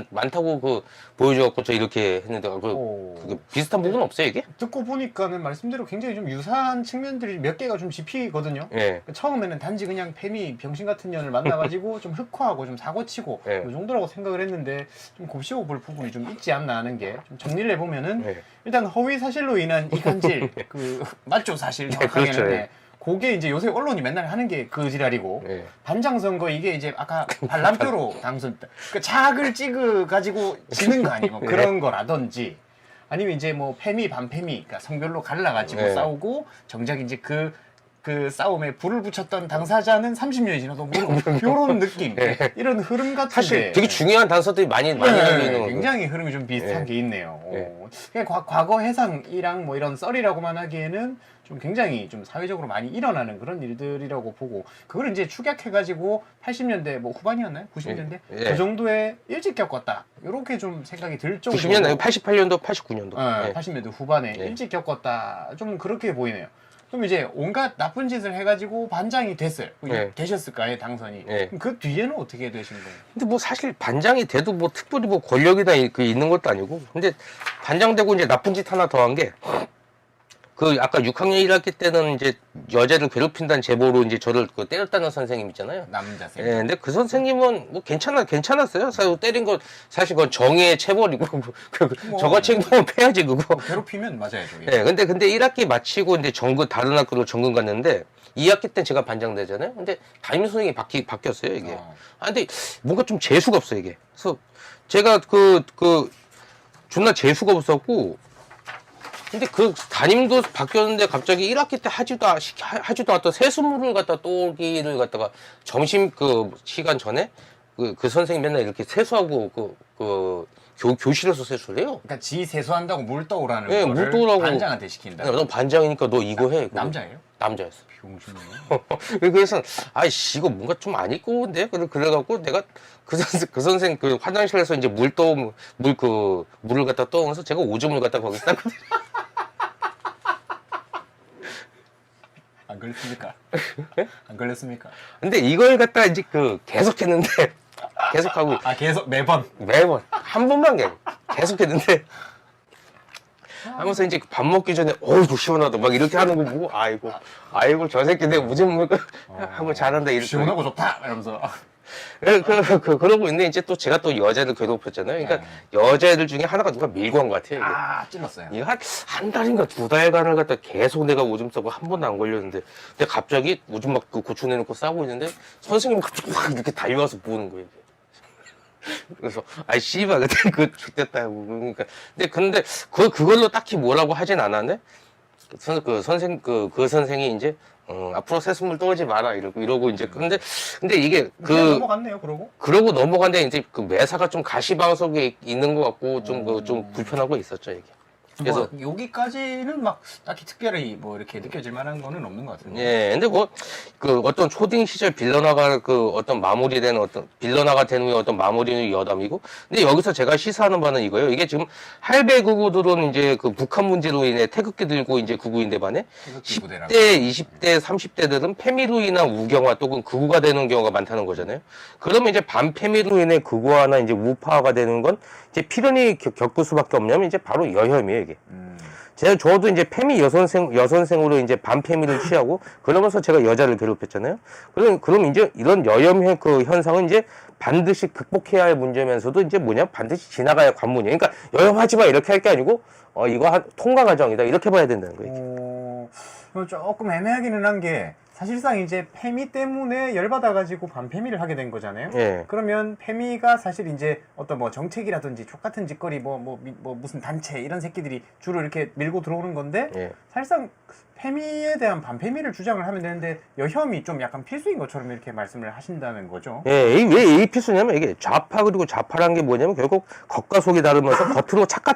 많다고 보여줘갖고 저 이렇게 했는데 그게 비슷한 부분 없어요 이게? 듣고 보니까는 말씀대로 굉장히 좀 유사한 측면들이 몇 개가 좀 짚히거든요. 예. 처음에는 단지 그냥 페미 병신 같은 년을 만나가지고 좀 흑화하고 좀 사고치고 예. 이 정도라고 생각을 했는데 좀 곱씹어 볼 부분이 좀 있지 않나 하는 게 좀 정리를 해보면은 예. 일단 허위 사실로 인한 이간질 맞죠 사실 정확하게는. 그렇죠, 예. 네. 그게 이제 요새 언론이 맨날 하는 게 그 지랄이고 예. 반장 선거 이게 이제 아까 반란표로 당선 그 작을 찍어 가지고 지는 거 아니에요? 뭐 그런 거라든지 아니면 이제 뭐 페미 반페미 그러니까 성별로 갈라가지고 네. 싸우고 정작 이제 그 싸움에 불을 붙였던 당사자는 30년이 지나도 모르고 이런 느낌 이런 흐름 같은데 사실 되게 중요한 단서들이 많이 하고 있는 거고. 굉장히 흐름이 좀 비슷한 네. 게 있네요. 네. 그냥 과거 해상이랑 뭐 이런 썰이라고만 하기에는 좀 굉장히 좀 사회적으로 많이 일어나는 그런 일들이라고 보고 그걸 이제 축약해가지고 80년대 뭐 후반이었나요? 90년대 예. 그 정도에 일찍 겪었다. 이렇게 좀 생각이 들 정도로 90년대, 88년도, 89년도. 예. 80년대 후반에 예. 일찍 겪었다. 좀 그렇게 보이네요. 그럼 이제 온갖 나쁜 짓을 해가지고 반장이 예. 되셨을까요 당선이? 예. 그럼 그 뒤에는 어떻게 되신 거예요? 근데 뭐 사실 반장이 돼도 뭐 특별히 뭐 권력이나 있는 것도 아니고 근데 반장 되고 이제 나쁜 짓 하나 더 한 게 그 아까 6학년 1학기 때는 이제 여자를 괴롭힌다는 제보로 이제 저를 그 때렸다는 선생님 있잖아요. 남자 예, 생. 근데 그 선생님은 뭐 괜찮았어요. 사실 때린 거 사실 그건 정의의 체벌이고 뭐. 저거 책임은 패야지 그거. 괴롭히면 맞아야죠. 예, 근데 1학기 마치고 이제 다른 학교로 전근 갔는데 2학기 때 제가 반장되잖아요. 근데 담임 선생님이 바뀌었어요, 이게. 아, 근데 뭔가 좀 재수가 없어, 이게. 그래서 제가 존나 재수가 없었고, 근데 그 담임도 바뀌었는데 갑자기 1학기 때 하지도 않았던 세수물을 갖다 또기를 갖다가 점심 시간 전에 그 선생님 맨날 이렇게 세수하고 교실에서 세수를 해요. 그러니까 지 세수한다고 물 떠오라는 네, 거를 물 떠오라고. 반장한테 시킨다. 너 반장이니까 너 이거 해. 남자예요? 남자였어. 병신이네. 그래서 아이씨 이거 뭔가 좀 안 입고 온데 그래갖고 내가 그 선생 그 화장실에서 이제 물을 갖다 떠오면서 제가 오줌을 갖다 거기 쌌거든요. 안 걸렸습니까? 안 걸렸습니까? 근데 이걸 갖다 이제 계속했는데 계속하고 계속 매번. 한 번만 계속했는데 하면서 이제 밥 먹기 전에 어이구 시원하다 막 이렇게 하는 거 보고 아이고 저 새끼 내가 오줌 먹고 하고 잘한다 이렇게 시원하고 좋다 이러면서. 그러고 있는데 이제 또 제가 또 여자를 괴롭혔잖아요. 그러니까 여자애들 중에 하나가 누가 밀고 한 것 같아요. 이게. 찔렀어요. 이거 한 달인가 2달간을 갖다 계속 내가 오줌 싸고 한 번도 안 걸렸는데 근데 갑자기 오줌 막 고추 내놓고 싸고 있는데 선생님이 갑자기 확 이렇게 달려와서 보는 거예요. 그래서 아이 씨발 그때 죽겠다고 그러니까 근데 그걸로 딱히 뭐라고 하진 않았네. 그 선생이 이제 앞으로 세수물 떠오지 마라 이러고 이제 근데 이게 넘어갔네요. 그러고 넘어간데 이제 그 매사가 좀 가시방석에 있는 것 같고 좀 불편하고 있었죠 이게. 그래서 뭐 여기까지는 막 딱히 특별히 뭐 이렇게 느껴질 만한 거는 없는 것 같은데. 예, 근데 어떤 초딩 시절 빌런화가 빌런화가 된 후에 어떤 마무리는 여담이고, 근데 여기서 제가 시사하는 바는 이거예요. 이게 지금 할배 구구들은 이제 북한 문제로 인해 태극기 들고 이제 구구인데 반해 10대, 20대, 30대들은 패미로 인한 우경화 또는 극우가 되는 경우가 많다는 거잖아요. 그러면 이제 반패미로 인해 극우화나 이제 우파화가 되는 건 이제 필연히 겪을 수밖에 없냐면 이제 바로 여혐이에요, 이게. 저도 이제 패미 여선생으로 이제 반패미를 취하고 그러면서 제가 여자를 괴롭혔잖아요. 그럼 이제 이런 여혐 현상은 이제 반드시 극복해야 할 문제면서도 이제 반드시 지나가야 할 관문이에요. 그러니까 여혐하지 마 이렇게 할 게 아니고 이거 통과 과정이다 이렇게 봐야 된다는 거예요. 조금 애매하기는 한 게 사실상 이제 페미 때문에 열받아가지고 반페미를 하게 된 거잖아요. 예. 그러면 페미가 사실 이제 어떤 뭐 정책이라든지 족같은 짓거리 뭐 무슨 단체 이런 새끼들이 주로 이렇게 밀고 들어오는 건데 예. 사실상 페미에 대한 반페미를 주장을 하면 되는데 여혐이 좀 약간 필수인 것처럼 이렇게 말씀을 하신다는 거죠. 예, 왜 필수냐면 이게 좌파 그리고 좌파라는 게 뭐냐면 결국 겉과 속이 다르면서 겉으로 착한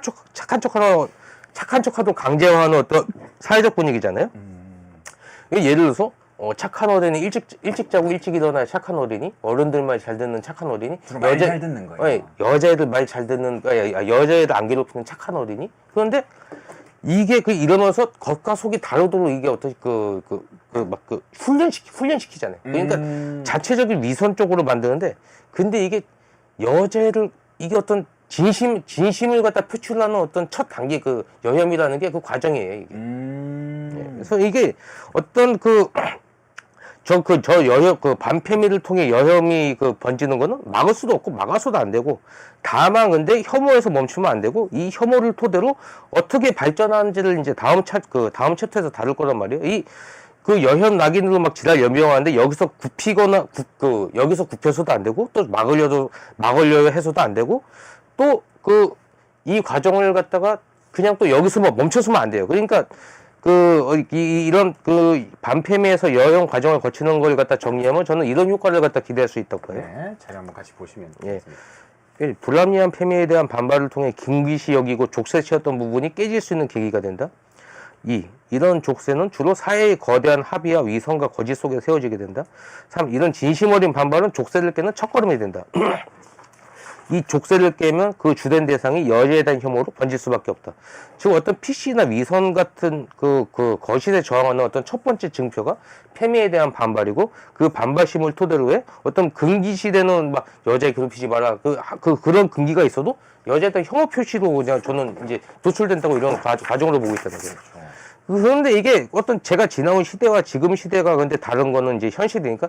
척하도 강제화하는 어떤 사회적 분위기잖아요. 예를 들어서 착한 어린이 일찍 자고 일찍 일어나야 착한 어린이, 어른들 말 잘 듣는 착한 어린이, 말 잘 듣는 거예요. 여자애들 말 잘 듣는, 여자애들 안 괴롭히는 착한 어린이. 그런데 이게 일어나서 겉과 속이 다르도록 이게 어떤 훈련시키잖아요. 그러니까 자체적인 위선 쪽으로 만드는데, 근데 이게 여자애를 이게 어떤 진심을 갖다 표출하는 어떤 첫 단계 여혐이라는 게 그 과정이에요, 이게. 그래서 이게 어떤 반패미를 통해 여혐이 다번지는 거는 막을 수도 없고 막아서도 안 되고 다만 근데 혐오에서 멈추면 안 되고 이 혐오를 토대로 어떻게 발전하는지를 이제 다음 챕터에서 다룰 거란 말이에요. 여혐 낙인으로 막 지랄 연명하는데 여기서 여기서 굽혀서도 안 되고 또 막으려 해서도 안 되고 또 이 과정을 갖다가 그냥 또 여기서 멈춰서면 안 돼요. 그러니까 이런 반패미에서 여혐 과정을 거치는 걸 갖다 정리하면 저는 이런 효과를 갖다 기대할 수 있다고 해요. 네, 자료 한번 같이 보시면 예. 되겠습니다. 불합리한 패미에 대한 반발을 통해 금기시 여기고 족쇄치였던 부분이 깨질 수 있는 계기가 된다. 이런 족쇄는 주로 사회의 거대한 합의와 위선과 거짓 속에 세워지게 된다. 3. 이런 진심 어린 반발은 족쇄를 깨는 첫걸음이 된다. 이 족쇄를 깨면 그 주된 대상이 여자에 대한 혐오로 번질 수밖에 없다. 즉 어떤 PC나 위선 같은 거실에 저항하는 어떤 첫 번째 증표가 패미에 대한 반발이고 그 반발심을 토대로 해 어떤 금기시되는 막 여자 괴롭히지 마라 그런 금기가 있어도 여자에 대한 혐오 표시로 그냥 저는 이제 도출된다고 이런 과정으로 보고 있다는 거예요. 그런데 이게 어떤 제가 지나온 시대와 지금 시대가 근데 다른 거는 이제 현실이니까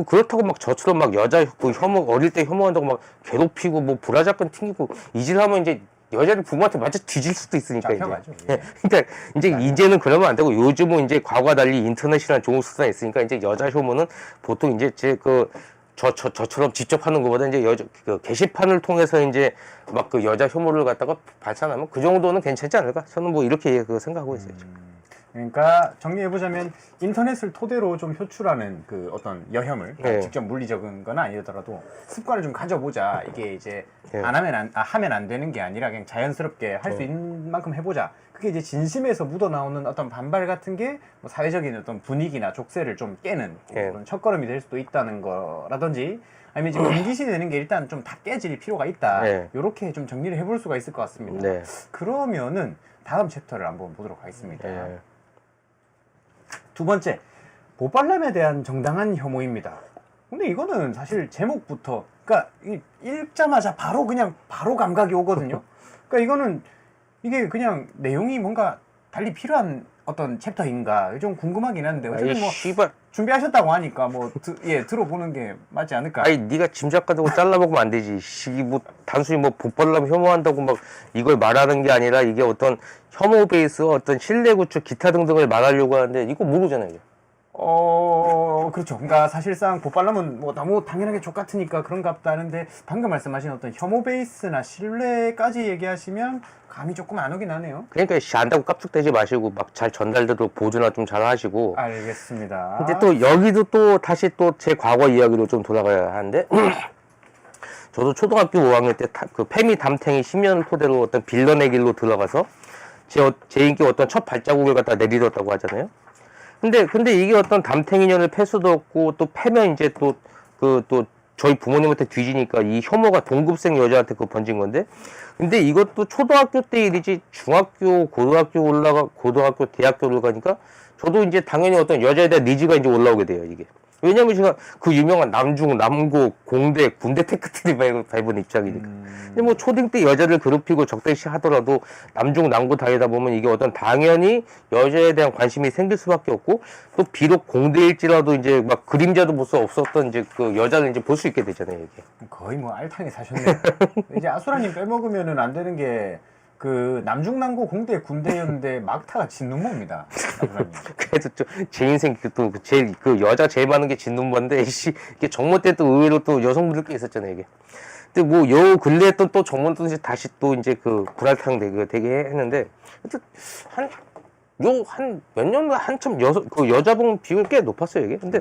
그렇다고 막 저처럼 막 여자 그 어릴 때 혐오한다고 막 괴롭히고 뭐 불화작건 튕기고 이질하면 이제 여자를 부모한테 맞아 뒤질 수도 있으니까 잡혀가죠. 이제. 예. 그러니까 이제는 그러면 안 되고 요즘은 이제 과거와 달리 인터넷이라는 좋은 수단이 있으니까 이제 여자 혐오는 보통 이제 저처럼 직접 하는 것보다 이제 그 게시판을 통해서 이제 막 그 여자 혐오를 갖다가 발산하면 그 정도는 괜찮지 않을까? 저는 뭐 이렇게 생각하고 있어요. 그러니까 정리해보자면 인터넷을 토대로 좀 효출하는 그 어떤 여혐을 네. 직접 물리적인 건 아니더라도 습관을 좀 가져보자. 이게 이제 네. 하면 안 되는 게 아니라 그냥 자연스럽게 할 수 있는 만큼 해보자. 그게 이제 진심에서 묻어나오는 어떤 반발 같은 게 뭐 사회적인 어떤 분위기나 족쇄를 좀 깨는 네. 그런 첫걸음이 될 수도 있다는 거라든지 아니면 이제 금기시 되는 게 일단 좀 다 깨질 필요가 있다. 네. 이렇게 좀 정리를 해볼 수가 있을 것 같습니다. 네. 그러면은 다음 챕터를 한번 보도록 하겠습니다. 네. 두 번째, 보빨람에 대한 정당한 혐오입니다. 근데 이거는 사실 제목부터, 그러니까 읽자마자 바로 감각이 오거든요. 그러니까 이거는 이게 그냥 내용이 뭔가 달리 필요한 어떤 챕터인가 좀 궁금하긴 한데 어쨌든 뭐 씨발. 준비하셨다고 하니까 뭐 들어보는 게 맞지 않을까? 아니 네가 짐작 가지고 잘라먹으면 안 되지. 뭐 단순히 뭐 복발람 혐오한다고 막 이걸 말하는 게 아니라 이게 어떤 혐오 베이스, 어떤 신뢰 구축, 기타 등등을 말하려고 하는데 이거 모르잖아요. 이게. 그렇죠. 그러니까 사실상 보빨람은 뭐 너무 당연하게 족같으니까 그런갑다 하는데 방금 말씀하신 어떤 혐오 베이스나 신뢰까지 얘기하시면 감이 조금 안 오긴 하네요. 그러니까 안다고 깝죽대지 마시고 막 잘 전달되도록 보조나 좀 잘 하시고. 알겠습니다. 근데 또 여기도 또 다시 또 제 과거 이야기로 좀 돌아가야 하는데 저도 초등학교 5학년 때 그 페미 담탱이 10년을 토대로 어떤 빌런의 길로 들어가서 제 인기 어떤 첫 발자국을 갖다 내딛었다고 하잖아요. 근데 이게 어떤 담탱이년을 패 수도 없고 또 패면 이제 또 저희 부모님한테 뒤지니까 이 혐오가 동급생 여자한테 번진 건데 근데 이것도 초등학교 때 일이지 중학교, 고등학교, 대학교를 가니까 저도 이제 당연히 어떤 여자에 대한 니즈가 이제 올라오게 돼요, 이게. 왜냐면 제가 그 유명한 남중, 남고, 공대, 군대 테크트리 밟은 입장이니까. 근데 뭐 초딩 때 여자를 괴롭히고 적대시 하더라도 남중, 남고 다니다 보면 이게 어떤 당연히 여자에 대한 관심이 생길 수밖에 없고 또 비록 공대일지라도 이제 막 그림자도 볼 수 없었던 이제 그 여자를 이제 볼 수 있게 되잖아요, 이게. 거의 뭐 알탕에 사셨네요. 이제 아수라님 빼먹으면은 안 되는 게 그 남중남고 공대 군대였는데 막타가 진눈머입니다. 아수라님. 그래서 제 인생 그 여자 제일 많은 게 진눈머인데 이게 정모 때 또 의외로 또 여성분들 꽤 있었잖아요, 이게. 근데 뭐 요 근래 했던 또 정모도 이제 다시 또 이제 그 불알탕 되게 했는데 한 몇 년 한참 그 여자분 비율 꽤 높았어요, 이게. 근데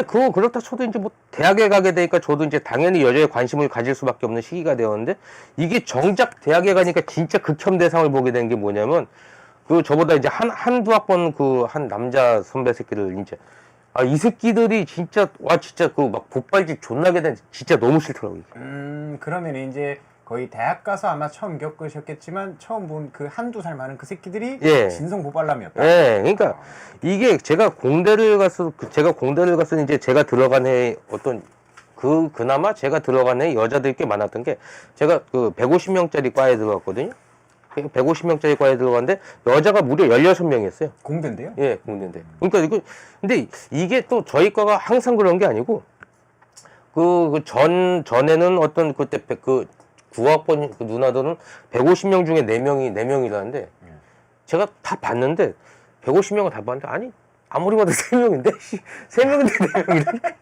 그거 그렇다 쳐도 이제 뭐 대학에 가게 되니까 저도 이제 당연히 여자에 관심을 가질 수밖에 없는 시기가 되었는데 이게 정작 대학에 가니까 진짜 극혐 대상을 보게 된 게 뭐냐면 그 저보다 이제 한두 학번 그 한 남자 선배 새끼들 이제 이 새끼들이 진짜 진짜 그 막 복발짓 존나게 된 진짜 너무 싫더라고요. 그러면 이제 거의 대학 가서 아마 처음 겪으셨겠지만 처음 본 그 한두 살 많은 그 새끼들이 예. 진성 보빨람이었다. 예, 그러니까 이게 제가 공대를 가서 이제 제가 들어간 해 어떤 그나마 제가 들어간 해 여자들이 꽤 많았던 게 제가 그 150명짜리 과에 들어갔거든요. 150명짜리 과에 들어갔는데 여자가 무려 16명이었어요. 공대인데요? 예, 공대인데. 그러니까 근데 이게 또 저희 과가 항상 그런 게 아니고 전에는 어떤 그때 그 9학번 그 누나들은 150명 중에 4명이라는데 제가 다 봤는데 150명을 다 봤는데 아니 아무리 봐도 3명인데 3명인데 4명이래.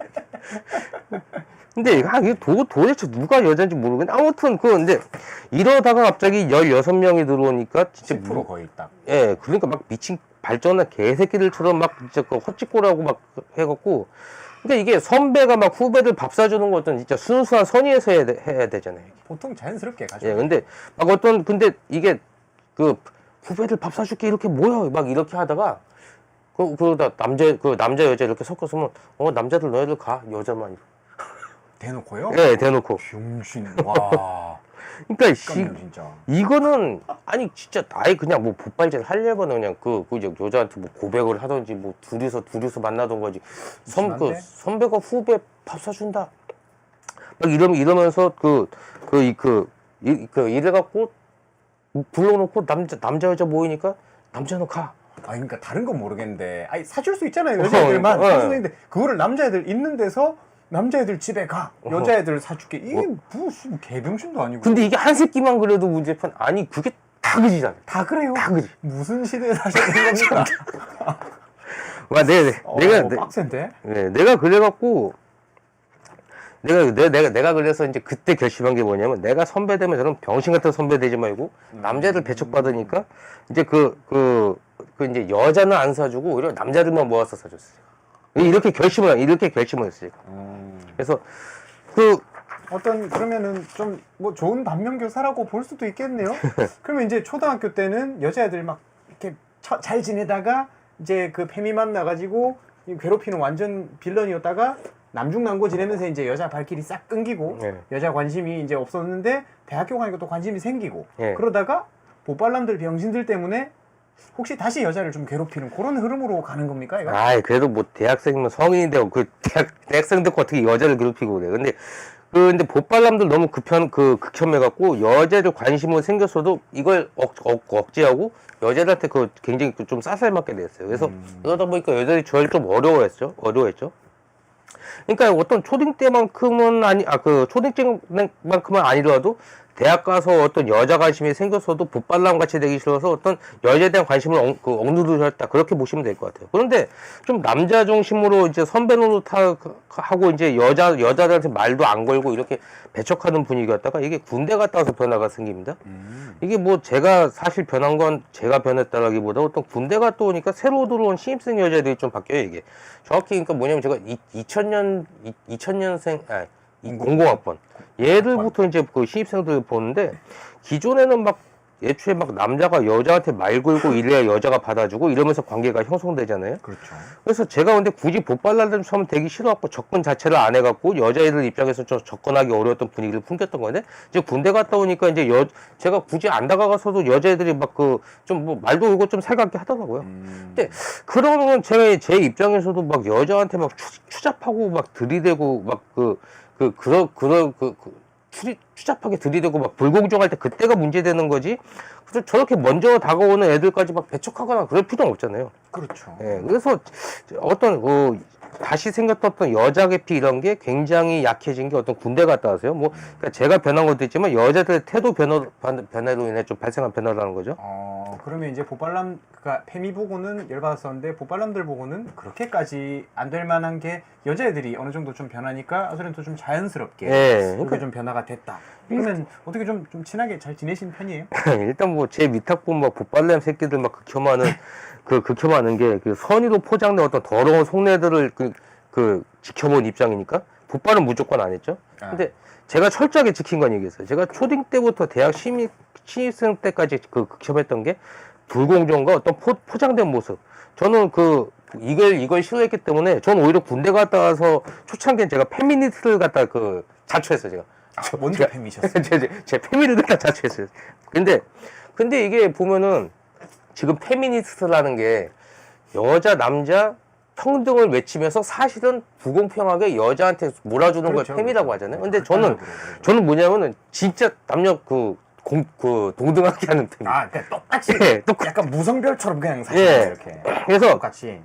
근데 이게 도대체 누가 여자인지 모르겠는데 아무튼 근데 이러다가 갑자기 16명이 들어오니까 진짜 10% 거의 딱. 예, 그러니까 막 미친 발전한 개새끼들처럼 막 진짜 그 헛짓고라고 막 해갖고 근데 이게 선배가 막 후배들 밥 사주는 것은 진짜 순수한 선의에서 해야 되잖아요. 보통 자연스럽게 가죠. 예, 근데 막 근데 이게 그 후배들 밥 사줄게 이렇게 모여 막 이렇게 하다가 그러다 남자 여자 이렇게 섞었으면 남자들 너희들 가 여자만 대놓고요? 예, 대놓고. 병신. 와. 그러니까 진짜. 이거는 아니 진짜 아예 그냥 뭐 복발질 하려면 그냥 그 여자한테 뭐 고백을 하든지 뭐 둘이서 만나던 거지. 선배가 후배 밥 사준다. 막 이러면서 이래갖고 불러놓고 남자 여자 모이니까 남자는 가. 아, 그러니까 다른 건 모르겠는데, 아니 사줄 수 있잖아요. 여자애들만 사줄 수 있는데 그거를 남자애들 있는 데서 남자애들 집에 가, 여자애들 사줄게. 이게 무슨 개병신도 아니고. 근데 이게 한 새끼만 그래도 문제판 아니 그게 다 그지잖아. 다 그래요? 다 그지. 무슨 시대에 사시는 겁니까? 와, 내가 빡센데? 네, 내가 그래갖고 내가 그래서 이제 그때 결심한 게 뭐냐면 내가 선배 되면 저런 병신 같은 선배 되지 말고 남자들 배척받으니까 이제 이제 여자는 안 사주고 오히려 남자들만 모아서 사줬어요. 이렇게 결심을 했어요. 그래서 그러면은 좀 뭐 좋은 반면교사라고 볼 수도 있겠네요. 그러면 이제 초등학교 때는 여자애들 막 이렇게 잘 지내다가 이제 그 페미 만나가지고 괴롭히는 완전 빌런이었다가 남중남고 지내면서 이제 여자 발길이 싹 끊기고 네. 여자 관심이 이제 없었는데 대학교 가니까 또 관심이 생기고 네. 그러다가 보빨남들 병신들 때문에 혹시 다시 여자를 좀 괴롭히는 그런 흐름으로 가는 겁니까? 이거? 아이 그래도 뭐 대학생이면 성인이 되고 대학생들 어떻게 여자를 괴롭히고 그래. 근데 보빨남들 너무 극혐해갖고 여자들 관심은 생겼어도 이걸 억제하고 여자들한테 굉장히 좀 싸살 맞게 됐어요. 그래서 그러다 보니까 여자들이 저를 좀 어려워했죠. 그러니까 어떤 초딩 때만큼은 초딩 때만큼은 아니더라도 대학 가서 어떤 여자 관심이 생겼어도 보빨남 같이 되기 싫어서 어떤 여자에 대한 관심을 억누르셨다 그렇게 보시면 될 것 같아요. 그런데 좀 남자 중심으로 이제 선배 노릇하고 이제 여자들한테 말도 안 걸고 이렇게 배척하는 분위기였다가 이게 군대 갔다 와서 변화가 생깁니다. 이게 뭐 제가 사실 변한 건 제가 변했다라기보다 어떤 군대 갔다 오니까 새로 들어온 신입생 여자들이 좀 바뀌어요. 이게 정확히 그러니까 뭐냐면 제가 2000년생 00학번 얘들부터 이제 그 신입생들 보는데 기존에는 막 애초에 막 남자가 여자한테 말 걸고 이래야 여자가 받아주고 이러면서 관계가 형성되잖아요. 그렇죠. 그래서 제가 근데 굳이 보빨라들처럼 되기 싫어갖고 접근 자체를 안 해갖고 여자애들 입장에서 좀 접근하기 어려웠던 분위기를 풍겼던 건데 이제 군대 갔다 오니까 이제 제가 굳이 안 다가가서도 여자애들이 막 좀 뭐 말도 걸고 좀 살갑게 하더라고요. 근데 그러면 제 입장에서도 막 여자한테 막 추잡하고 막 들이대고 막 추잡하게 들이대고 막 불공정할 때 그때가 문제되는 거지. 그래서 저렇게 먼저 다가오는 애들까지 막 배척하거나 그럴 필요는 없잖아요. 그렇죠. 예, 그래서 어떤 다시 생겼던 어떤 여자 계피 이런 게 굉장히 약해진 게 어떤 군대 갔다 와서요. 뭐 그러니까 제가 변한 것도 있지만 여자들의 태도 변화로 인해 좀 발생한 변화라는 거죠. 그러면 이제 보빨남 그러니까 페미 보고는 열받았었는데 보빨남들 보고는 그렇게까지 안 될 만한 게 여자애들이 어느 정도 좀 변하니까 아소렌도 좀 자연스럽게 예, 그렇게 좀 변화가 됐다. 그러면 어떻게 좀 친하게 잘 지내시는 편이에요? 일단 뭐 제 밑학부 막 보빨렘 새끼들 막 극혐하는 게 선의로 포장된 어떤 더러운 속내들을 지켜본 입장이니까 보빨은 무조건 안 했죠. 근데 제가 철저하게 지킨 건 얘기했어요. 제가 초딩 때부터 대학 신입생 때까지 극혐했던 게 불공정과 어떤 포장된 모습. 저는 이걸 싫어했기 때문에 저는 오히려 군대 갔다 와서 초창기엔 제가 페미니스트를 갖다 자초했어요. 제가. 먼저 페미셨어요. 제 페미를 갖다 자초했어요. 근데 이게 보면은 지금 페미니스트라는 게 여자 남자 평등을 외치면서 사실은 불공평하게 여자한테 몰아주는 그렇죠, 걸 페미라고 그렇죠. 하잖아요. 근데 저는 뭐냐면은 진짜 남녀 동등하게 하는 페미. 그러니까 똑같이 예, 약간 무성별처럼 그냥 사실 예. 이렇게 그래서 똑같이.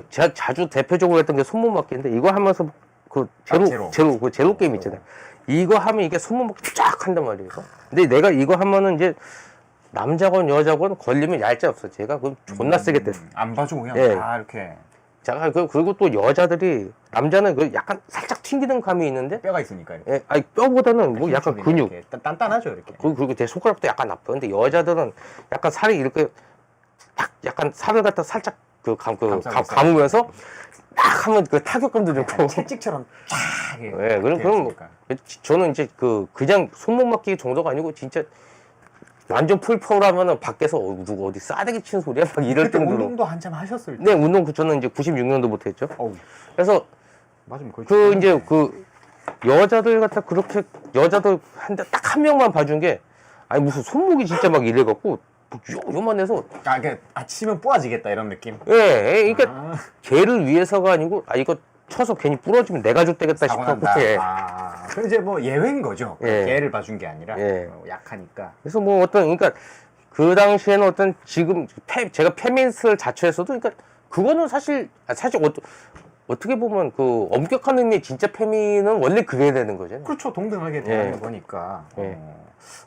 제가 자주 대표적으로 했던 게 손목맞기인데 이거 하면서 제로 게임 있잖아요. 이거 하면 이게 손목맞기 쫙 한단 말이에요. 근데 내가 이거 하면은 이제 남자건 여자건 걸리면 얄짤 없어. 제가 존나 세게 뗐어. 안 봐주고 그냥 예. 다 이렇게 자, 그리고 또 여자들이 남자는 약간 살짝 튕기는 감이 있는데 뼈가 있으니까 이렇게. 예, 아니 뼈보다는 뭐 약간 힘줄이 근육. 이렇게 단단하죠 이렇게. 그리고 제 손가락도 약간 아파. 근데 여자들은 약간 살이 이렇게 약간 살을 갖다 살짝 감으면서 딱 하면 타격감도 좋고. 채찍처럼 쫙. 예, 그럼 저는 이제 그냥 손목 맞기 정도가 아니고 진짜 완전 풀파워라면은 밖에서 누구 어디 싸대기 치는 소리야 막 이럴 그때 정도로. 운동도 한참 하셨을 때. 네, 운동 저는 이제 96년도부터 했죠. 그래서 맞으면 거의 여자들 같아 그렇게 여자들 딱 한 명만 봐준 게 아니 무슨 손목이 진짜 막 이래갖고 요만해서 치면 뿌아지겠다 이런 느낌. 예, 그러니까 걔를 위해서가 아니고 이거 쳐서 괜히 부러지면 내가 족되겠다 싶어갖고 그 이제 뭐 예외인 거죠. 예. 걔를 봐준 게 아니라 예. 약하니까. 그래서 뭐 그러니까 그 당시에는 어떤 지금 제가 페미니스트를 자처했어도 그러니까 그거는 사실 어떻게 보면 그 엄격한 의미의 진짜 페미는 원래 그래야 되는 거잖아요. 그렇죠. 동등하게 대하는 예. 거니까. 예.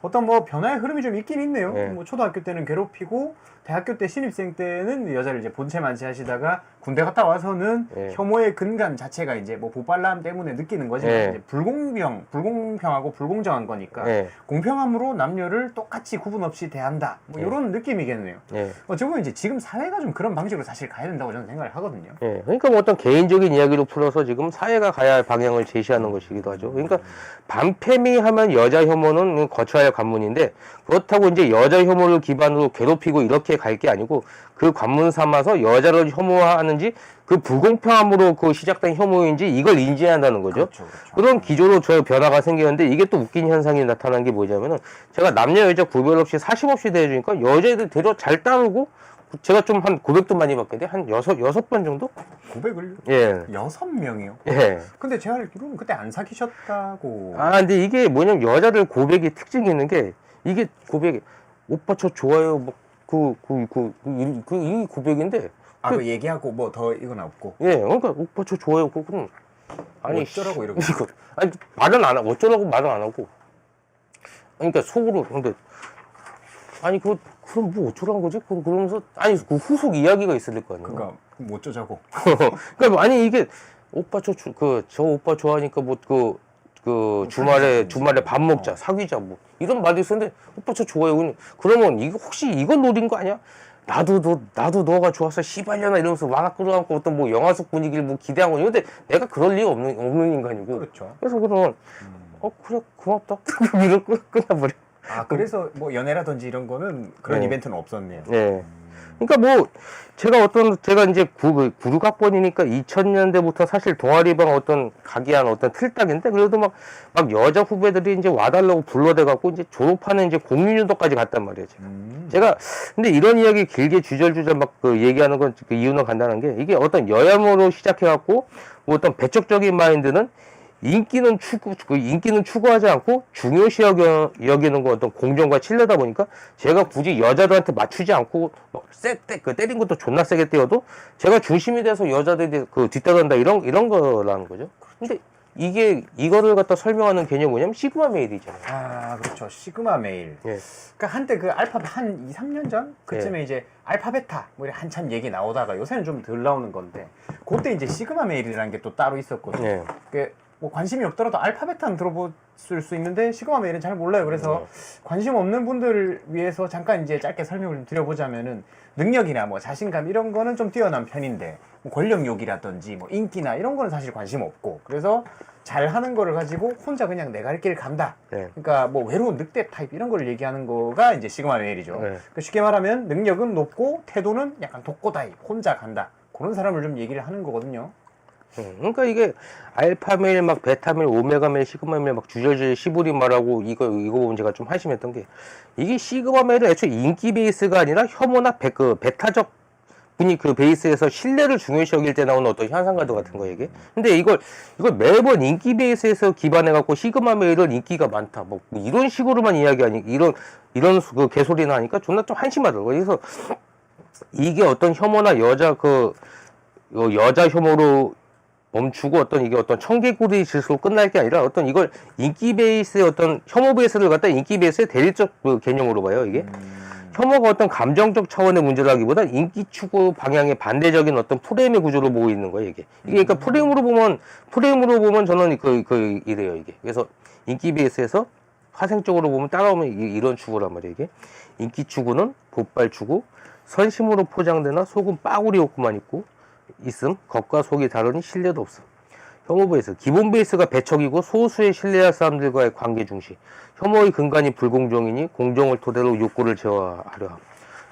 어떤 뭐 변화의 흐름이 좀 있긴 있네요. 예. 뭐 초등학교 때는 괴롭히고 대학교 때 신입생 때는 여자를 이제 본체 만취하시다가 군대 갔다 와서는 예. 혐오의 근간 자체가 이제 뭐 보빨람 때문에 느끼는 거지만 예. 이제 불공평하고 불공정한 거니까 예. 공평함으로 남녀를 똑같이 구분 없이 대한다. 뭐 예. 이런 느낌이겠네요. 예. 어찌 보면 이제 지금 사회가 좀 그런 방식으로 사실 가야 된다고 저는 생각을 하거든요. 예. 그러니까 뭐 어떤 개인적인 이야기로 풀어서 지금 사회가 가야 할 방향을 제시하는 것이기도 하죠. 그러니까 반페미 하면 여자 혐오는 거쳐야 할 관문인데 그렇다고 이제 여자 혐오를 기반으로 괴롭히고 이렇게 갈 게 아니고 그 관문 삼아서 여자를 혐오하는지 그 불공평함으로 그 시작된 혐오인지 이걸 인지한다는 거죠. 그렇죠, 그렇죠. 그런 기조로 저의 변화가 생기는데 이게 또 웃긴 현상이 나타난 게 뭐냐면은 제가 남녀 여자 구별 없이 사심 없이 대해주니까 여자애들 되려 잘 따르고 제가 좀 한 고백도 많이 받겠는데 한 여섯 번 정도? 고백을 예. 6명이요? 예. 근데 제가 알기로는 그때 안 사귀셨다고. 아, 근데 이게 뭐냐면 여자들 고백이 특징이 있는 게 이게 고백이 오빠 저 좋아요. 뭐 이 고백인데. 그 얘기하고 뭐 더 이건 없고. 예. 그러니까 오빠 저 좋아요. 그럼 아니 어쩌라고 이러고. 이거 아니 말은 안 하고 어쩌라고 말은 안 하고. 그러니까 속으로 근데 아니 그럼 뭐 어쩌라는 거지? 그러면서 아니 그 후속 이야기가 있을 거 아니에요. 그러니까 뭐 어쩌자고. 그러니까 아니 이게 오빠 저 오빠 좋아하니까 뭐 주말에 밥 먹자 사귀자 뭐 이런 말이 있었는데 오빠 저 좋아요. 그러면 이거 혹시 이걸 노린 거 아니야? 나도 너가 좋아서 씨발려나 이러면서 와가 끌어안고 어떤 뭐 영화 속 분위기를 뭐 기대한 거니. 근데 내가 그럴 리가 없는 인간이고. 그렇죠. 그래서 그러면 그래 고맙다. 이러고 끝나버려. 아 그래서 뭐 연애라든지 이런 거는 그런 네. 이벤트는 없었네요. 네. 그러니까 뭐 제가 이제 96학번이니까 2000년대부터 사실 동아리방 어떤 각이한 어떤 틀딱인데 그래도 막 여자 후배들이 이제 와달라고 불러대 갖고 이제 졸업하는 이제 공유년도까지 갔단 말이에요. 제가 근데 이런 이야기 길게 주절주절 막 얘기하는 건 그 이유는 간단한 게 이게 어떤 여야모로 시작해 갖고 뭐 어떤 배척적인 마인드는 인기는 추구하지 않고 중요시 여기는 건 어떤 공정과 신뢰다 보니까 제가 굳이 여자들한테 맞추지 않고 때린 것도 존나 세게 때려도 제가 중심이 돼서 여자들이 뒤따른다 이런 거라는 거죠. 근데 이거를 갖다 설명하는 개념이 뭐냐면 시그마 메일이잖아요. 아 그렇죠. 시그마 메일. 예. 그러니까 한때 그 알파벳 한 2, 3년 전 그쯤에 이제 알파베타 뭐 이렇게 한참 얘기 나오다가 요새는 좀 덜 나오는 건데 그때 이제 시그마 메일이라는 게 또 따로 있었거든요. 예. 그 뭐 관심이 없더라도 알파벳은 들어봤을 수 있는데 시그마 메일은 잘 몰라요. 그래서 관심 없는 분들을 위해서 잠깐 이제 짧게 설명을 좀 드려보자면은 능력이나 뭐 자신감 이런 거는 좀 뛰어난 편인데 뭐 권력욕이라든지 뭐 인기나 이런 거는 사실 관심 없고 그래서 잘하는 거를 가지고 혼자 그냥 내 갈 길 간다. 네. 그러니까 뭐 외로운 늑대 타입 이런 걸 얘기하는 거가 이제 시그마 메일이죠. 네. 그러니까 쉽게 말하면 능력은 높고 태도는 약간 독고 타입, 혼자 간다. 그런 사람을 좀 얘기를 하는 거거든요. 그러니까 이게 알파메일 막 베타메일 오메가메일 시그마메일 막 주저주저 시부리 말하고 이거 보면 제가 좀 한심했던 게 이게 시그마메일은 애초에 인기 베이스가 아니라 혐오나 베타적 분이 그 베이스에서 신뢰를 중요시 여길 때 나오는 어떤 현상가도 같은 거 이게. 근데 이걸 매번 인기 베이스에서 기반해 갖고 시그마 메일은 인기가 많다. 뭐 이런 식으로만 이야기하니 이런 그 개소리나 하니까 존나 좀 한심하더라고요. 그래서 이게 어떤 혐오나 여자 혐오로 멈추고 어떤 이게 어떤 청개구리 질서로 끝날 게 아니라 어떤 이걸 인기 베이스의 어떤 혐오 베이스를 갖다 인기 베이스의 대리적 개념으로 봐요, 이게. 혐오가 어떤 감정적 차원의 문제라기보다 인기 추구 방향의 반대적인 어떤 프레임의 구조로 보고 있는 거예요, 이게. 이게 그러니까 프레임으로 보면 저는 이래요, 이게. 그래서 인기 베이스에서 화생적으로 보면 따라오면 이런 추구란 말이에요, 이게. 인기 추구는 보빨 추구, 선심으로 포장되나 속은 빠구리 옷구만 입고 있음, 겉과 속이 다르니 신뢰도 없음. 혐오 베이스, 기본 베이스가 배척이고 소수의 신뢰할 사람들과의 관계 중시. 혐오의 근간이 불공정이니 공정을 토대로 욕구를 제어하려 함.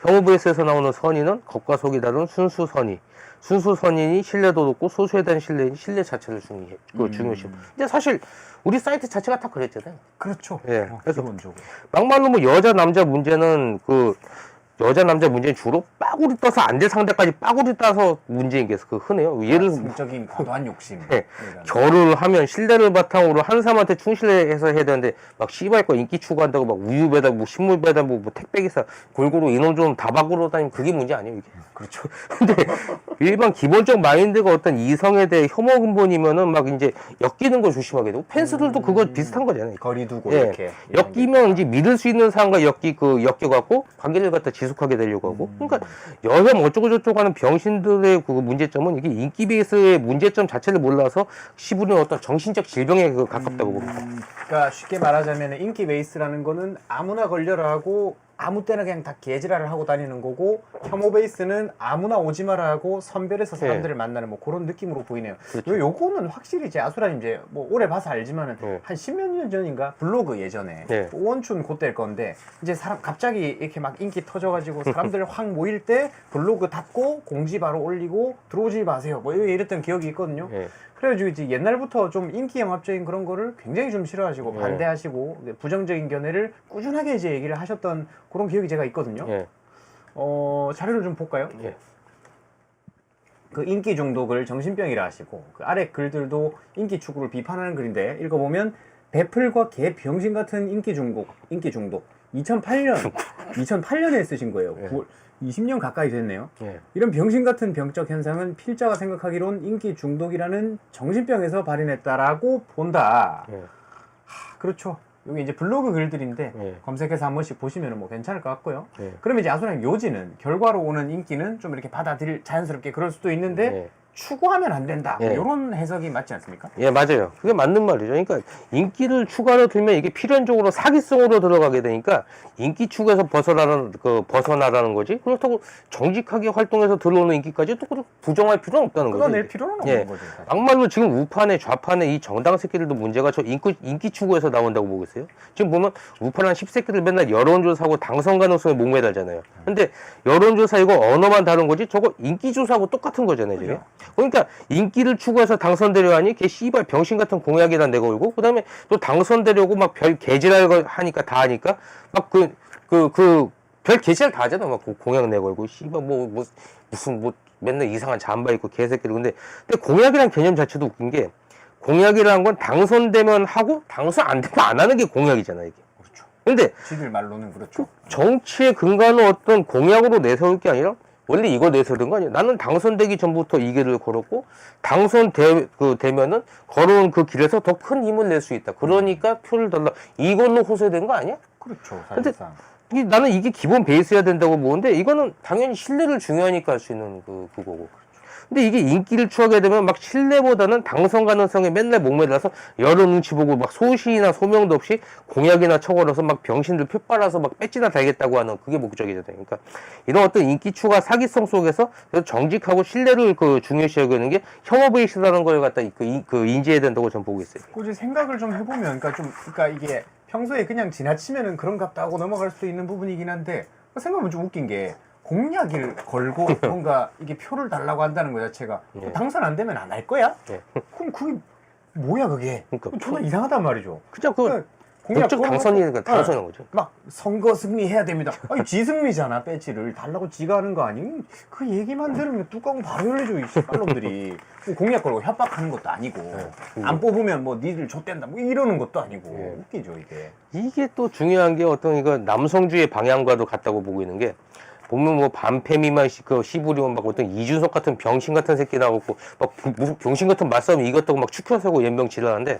혐오 베이스에서 나오는 선의는 겉과 속이 다른 순수 선의. 순수 선의니 신뢰도 높고 소수에 대한 신뢰니 신뢰 자체를 중요시. 근데 사실 우리 사이트 자체가 다 그랬잖아요. 그렇죠. 예. 그래서 기본적으로. 막말로 뭐 여자 남자 문제는 여자 남자 문제는 주로 빠구리 떠서 안 될 상대까지 빠구리 따서 문제인 게 그 흔해요. 예를 들어 성적인 과도한 욕심. 네. 이런. 결혼을 하면 신뢰를 바탕으로 한 사람한테 충실해서 해야 되는데 막 씨발 거 인기 추구한다고 막 우유 배달 뭐 식물 배달 뭐 택배 기사 골고루 이놈 좀 다 바꾸러 다니면 그게 문제 아니에요 이게. 그렇죠. 근데 일반 기본적 마인드가 어떤 이성에 대해 혐오 근본이면은 막 이제 엮이는 거 조심하게 되고 팬스들도 그거 비슷한 거잖아요. 거리 두고 예. 이렇게. 엮이면 이제 믿을 수 있는 사람과 엮여갖고 관계를 갖다 지속하게 되려고 하고. 그러니까 여혐 어쩌고 저쩌고 하는 병신들의 그 문제점은 이게 인기 베이스의 문제점 자체를 몰라서 시부는 어떤 정신적 질병에 가깝다고 봅니다. 그러니까 쉽게 말하자면 인기 베이스라는 거는 아무나 걸려라 하고 아무 때나 그냥 다 개지랄을 하고 다니는 거고, 혐오 베이스는 아무나 오지 마라 하고 선별해서 사람들을 만나는 뭐 그런 느낌으로 보이네요. 그렇죠. 요거는 확실히 이제 아수라님 이제 뭐 오래 봐서 알지만은 네. 한 10몇 년 전인가 블로그 예전에 네. 오원춘 그때일 건데 이제 사람 갑자기 이렇게 막 인기 터져가지고 사람들 확 모일 때 블로그 닫고 공지 바로 올리고 들어오지 마세요 뭐 이랬던 기억이 있거든요. 예. 그래가지고 이제 옛날부터 좀 인기 영합적인 그런 거를 굉장히 좀 싫어하시고 예. 반대하시고 부정적인 견해를 꾸준하게 이제 얘기를 하셨던 그런 기억이 제가 있거든요. 예. 자료를 좀 볼까요? 예. 그 인기 중독을 정신병이라 하시고 그 아래 글들도 인기 추구를 비판하는 글인데 읽어보면 배플과 개 병신 같은 인기 중독 2008년에 쓰신 거예요. 예. 20년 가까이 됐네요. 예. 이런 병신 같은 병적 현상은 필자가 생각하기론 인기 중독이라는 정신병에서 발현했다라고 본다. 예. 그렇죠. 여기 이제 블로그 글들인데 예. 검색해서 한 번씩 보시면 뭐 괜찮을 것 같고요. 예. 그러면 이제 아수랑 요지는 결과로 오는 인기는 좀 이렇게 받아들일 자연스럽게 그럴 수도 있는데 예. 추구하면 안 된다. 예. 이런 해석이 맞지 않습니까? 예, 맞아요. 그게 맞는 말이죠. 그러니까 인기를 추가로 들면 이게 필연적으로 사기성으로 들어가게 되니까 인기 추구에서 벗어나라는 거지. 그렇다고 정직하게 활동해서 들어오는 인기까지 또 그렇게 부정할 필요는 없다는 거죠. 끊어낼 이게. 필요는 예. 없는 거죠. 사실. 막말로 지금 우판에 좌판에 이 정당 새끼들도 문제가 저 인기 추구에서 나온다고 보고 있어요. 지금 보면 우판한 10새끼들 맨날 여론조사하고 당선 가능성에 목매달잖아요. 근데 여론조사 이거 언어만 다른 거지 저거 인기조사하고 똑같은 거잖아요. 지금. 그러니까 인기를 추구해서 당선되려 하니 걔 씨발 병신 같은 공약에다 내걸고 그다음에 또 당선되려고 막 별 개지랄 하니까 다 하니까 막 별 개지랄 다 하잖아. 막 공약 내걸고 씨발 무슨 맨날 이상한 잠바 입고 개새끼들. 근데 공약이란 개념 자체도 웃긴 게 공약이라는 건 당선되면 하고 당선 안 되면 안 하는 게 공약이잖아 이게. 그렇죠. 근데 지들 말로는 그렇죠. 정치의 근간은 어떤 공약으로 내세울 게 아니라 원래 이거 내세우는 거 아니야. 나는 당선되기 전부터 이 길을 걸었고 되면은 걸어온 그 길에서 더 큰 힘을 낼 수 있다. 그러니까 표를 달라. 이걸로 호소된 거 아니야? 그렇죠. 근데 사실상. 나는 이게 기본 베이스여야 된다고 보는데 이거는 당연히 신뢰를 중요하니까 할 수 있는 그거고. 근데 이게 인기를 추하게 되면 막 신뢰보다는 당선 가능성에 맨날 목매달아서 여론 눈치 보고 막 소시나 소명도 없이 공약이나 쳐걸어서 막 병신들 표 빨아서 막 배지나 달겠다고 하는 그게 목적이잖아요. 그러니까 이런 어떤 인기 추가 사기성 속에서 정직하고 신뢰를 중요시 여기는 게 혐오 베이스라는 걸 갖다 인지해야 된다고 저는 보고 있어요. 굳이 생각을 좀 해보면, 그러니까 이게 평소에 그냥 지나치면은 그런갑다 하고 넘어갈 수도 있는 부분이긴 한데 생각하면 좀 웃긴 게. 공약을 걸고 뭔가 이게 표를 달라고 한다는 거 자체가 예. 당선 안 되면 안 할 거야? 예. 그럼 그게 뭐야 그게? 그러니까 존나 이상하단 말이죠. 그냥 공약 법적 당선이니까 당선한 거죠. 막 선거 승리해야 됩니다. 아니 지 승리잖아. 배지를 달라고 지가 하는 거 아니? 그 얘기만 들으면 뚜껑 바로 열려줘 이 씨발놈들이. 뭐 공약 걸고 협박하는 것도 아니고 안 뽑으면 뭐 니들 좆된다 뭐 이러는 것도 아니고 웃기죠 이게. 이게 또 중요한 게 어떤 이거 남성주의 방향과도 같다고 보고 있는 게. 보면 뭐 반패미만 시부리면 막 어떤 이준석 같은 병신 같은 새끼 나오고 막 병신 같은 맞싸움 이것저것 막 추켜서고 연병 지르는데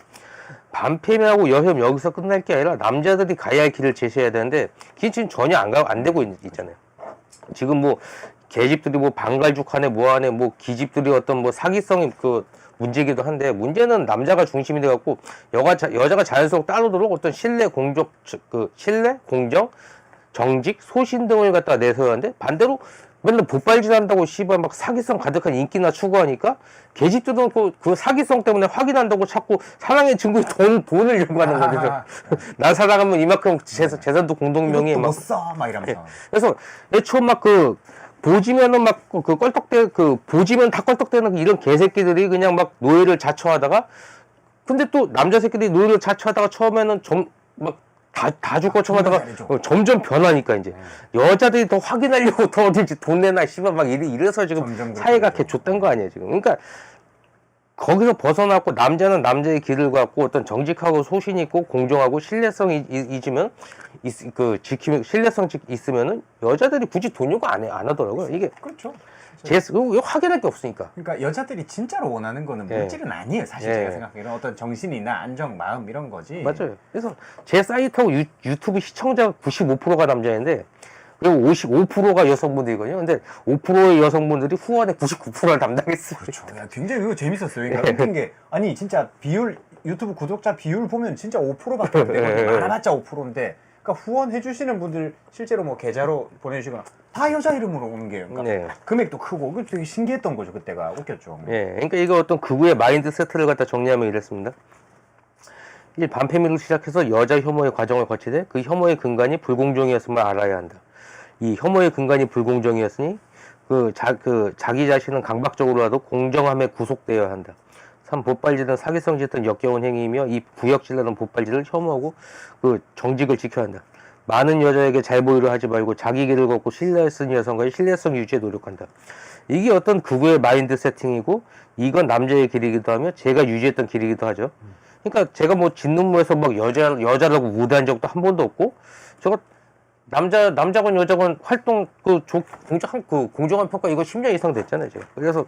반패미하고 여혐 여기서 끝날 게 아니라 남자들이 가야 할 길을 제시해야 되는데 그게 지금 전혀 안 되고 있잖아요. 지금 뭐 개집들이 뭐 방갈죽하네 뭐하네 뭐 기집들이 어떤 뭐 사기성이 문제기도 한데 문제는 남자가 중심이 돼갖고 여자가 자연스럽게 따르도록 어떤 신뢰 공정 정직, 소신 등을 갖다가 내세우는데 반대로 맨날 복발질한다고 씨발 막 사기성 가득한 인기나 추구하니까 개집들은 그 사기성 때문에 확인한다고 자꾸 사랑의 증거에 돈을 요구하는 거죠. 나 사랑하면 이만큼 재산도 공동명의에 막 써 막 이러면서. 그래서 애초 막 보지면은 막 보지면 다 껄떡대는 이런 개새끼들이 그냥 막 노예를 자처하다가 근데 또 남자 새끼들이 노예를 자처하다가 처음에는 좀 막 다 줄 것처럼 하다가 잘해줘. 점점 변하니까 이제 여자들이 더 확인하려고 더 어딘지 돈 내나 씨발 막 이래서 지금 점점 사회가 그렇게 개좆된 거 아니에요 지금. 그러니까 거기서 벗어났고 남자는 남자의 길을 갖고 어떤 정직하고 소신 있고 공정하고 신뢰성이 있으면 지키면 신뢰성 있으면은 여자들이 굳이 돈 요구 안 하더라고요. 이게 그렇죠. 이거 확인할 게 없으니까. 그러니까 여자들이 진짜로 원하는 거는 예. 물질은 아니에요. 사실 예. 제가 생각하기에는 어떤 정신이나 안정, 마음 이런 거지. 맞아요. 그래서 제 사이트하고 유튜브 시청자 95%가 남자인데 그리고 55%가 여성분들이거든요. 근데 5%의 여성분들이 후원의 99%를 담당했어요. 그렇죠. 야, 굉장히 이거 재밌었어요. 그러니까 웃긴 게 아니 진짜 비율 유튜브 구독자 비율 보면 진짜 5%밖에 안 되거든요. 예. 많아봤자 5%인데 그러니까 후원해 주시는 분들 실제로 뭐 계좌로 보내주시거나 다 여자 이름으로 오는 게 그러니까 네. 금액도 크고 그 되게 신기했던 거죠. 그때가 웃겼죠. 예, 그러니까 이거 어떤 극우의 마인드 세트를 갖다 정리하면 이랬습니다. 이제 반페미를 시작해서 여자 혐오의 과정을 거치되 그 혐오의 근간이 불공정이었음을 알아야 한다. 이 혐오의 근간이 불공정이었으니 자기 자신은 강박적으로라도 공정함에 구속되어야 한다. 3. 못발질은 사기성 짙은 역겨운 행위이며 이 구역질라는 못발질을 혐오하고 그 정직을 지켜야 한다. 많은 여자에게 잘 보이려 하지 말고 자기 길을 걷고 신뢰를 쓴 여성과의 신뢰성 유지에 노력한다. 이게 어떤 극우의 마인드 세팅이고 이건 남자의 길이기도 하며 제가 유지했던 길이기도 하죠. 그러니까 제가 뭐 진눈물에서 막 여자라고 무대한 적도 한 번도 없고 제가 남자건 여자건 활동 공정한 평가 이거 10년 이상 됐잖아요 제가. 그래서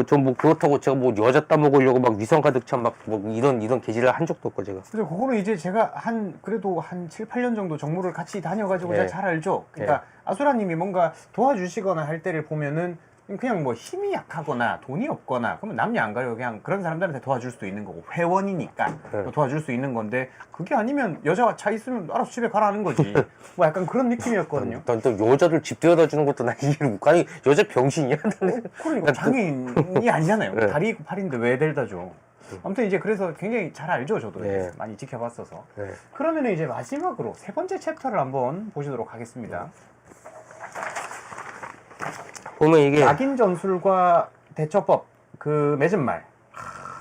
좀 뭐 그렇다고 제가 뭐 여자 따먹으려고 막 위성 가득 찬 막 뭐 이런 개질을 한 적도 없고 제가. 그래서 그거는 이제 제가 그래도 한 7, 8년 정도 정부를 같이 다녀가지고 예. 제가 잘 알죠. 그러니까 아수라님이 뭔가 도와주시거나 할 때를 보면은 그냥 뭐 힘이 약하거나 돈이 없거나 그러면 남녀 안 가려 그냥 그런 사람들한테 도와줄 수도 있는 거고 회원이니까 뭐 도와줄 수 있는 건데 그게 아니면 여자가 차 있으면 알아서 집에 가라는 거지. 뭐 약간 그런 느낌이었거든요. 난 또 여자를 집 데려다 주는 것도 나 이해를 못 가. 아니 여자 병신이야? 그러니까 장애인이 아니잖아요. 네. 다리 있고 팔인데 왜 데려다 줘. 아무튼 이제 그래서 굉장히 잘 알죠 저도 네. 많이 지켜봤어서. 네. 그러면 이제 마지막으로 세 번째 챕터를 한번 보시도록 하겠습니다. 보면 이게 낙인 전술과 대처법 그 맺은 말.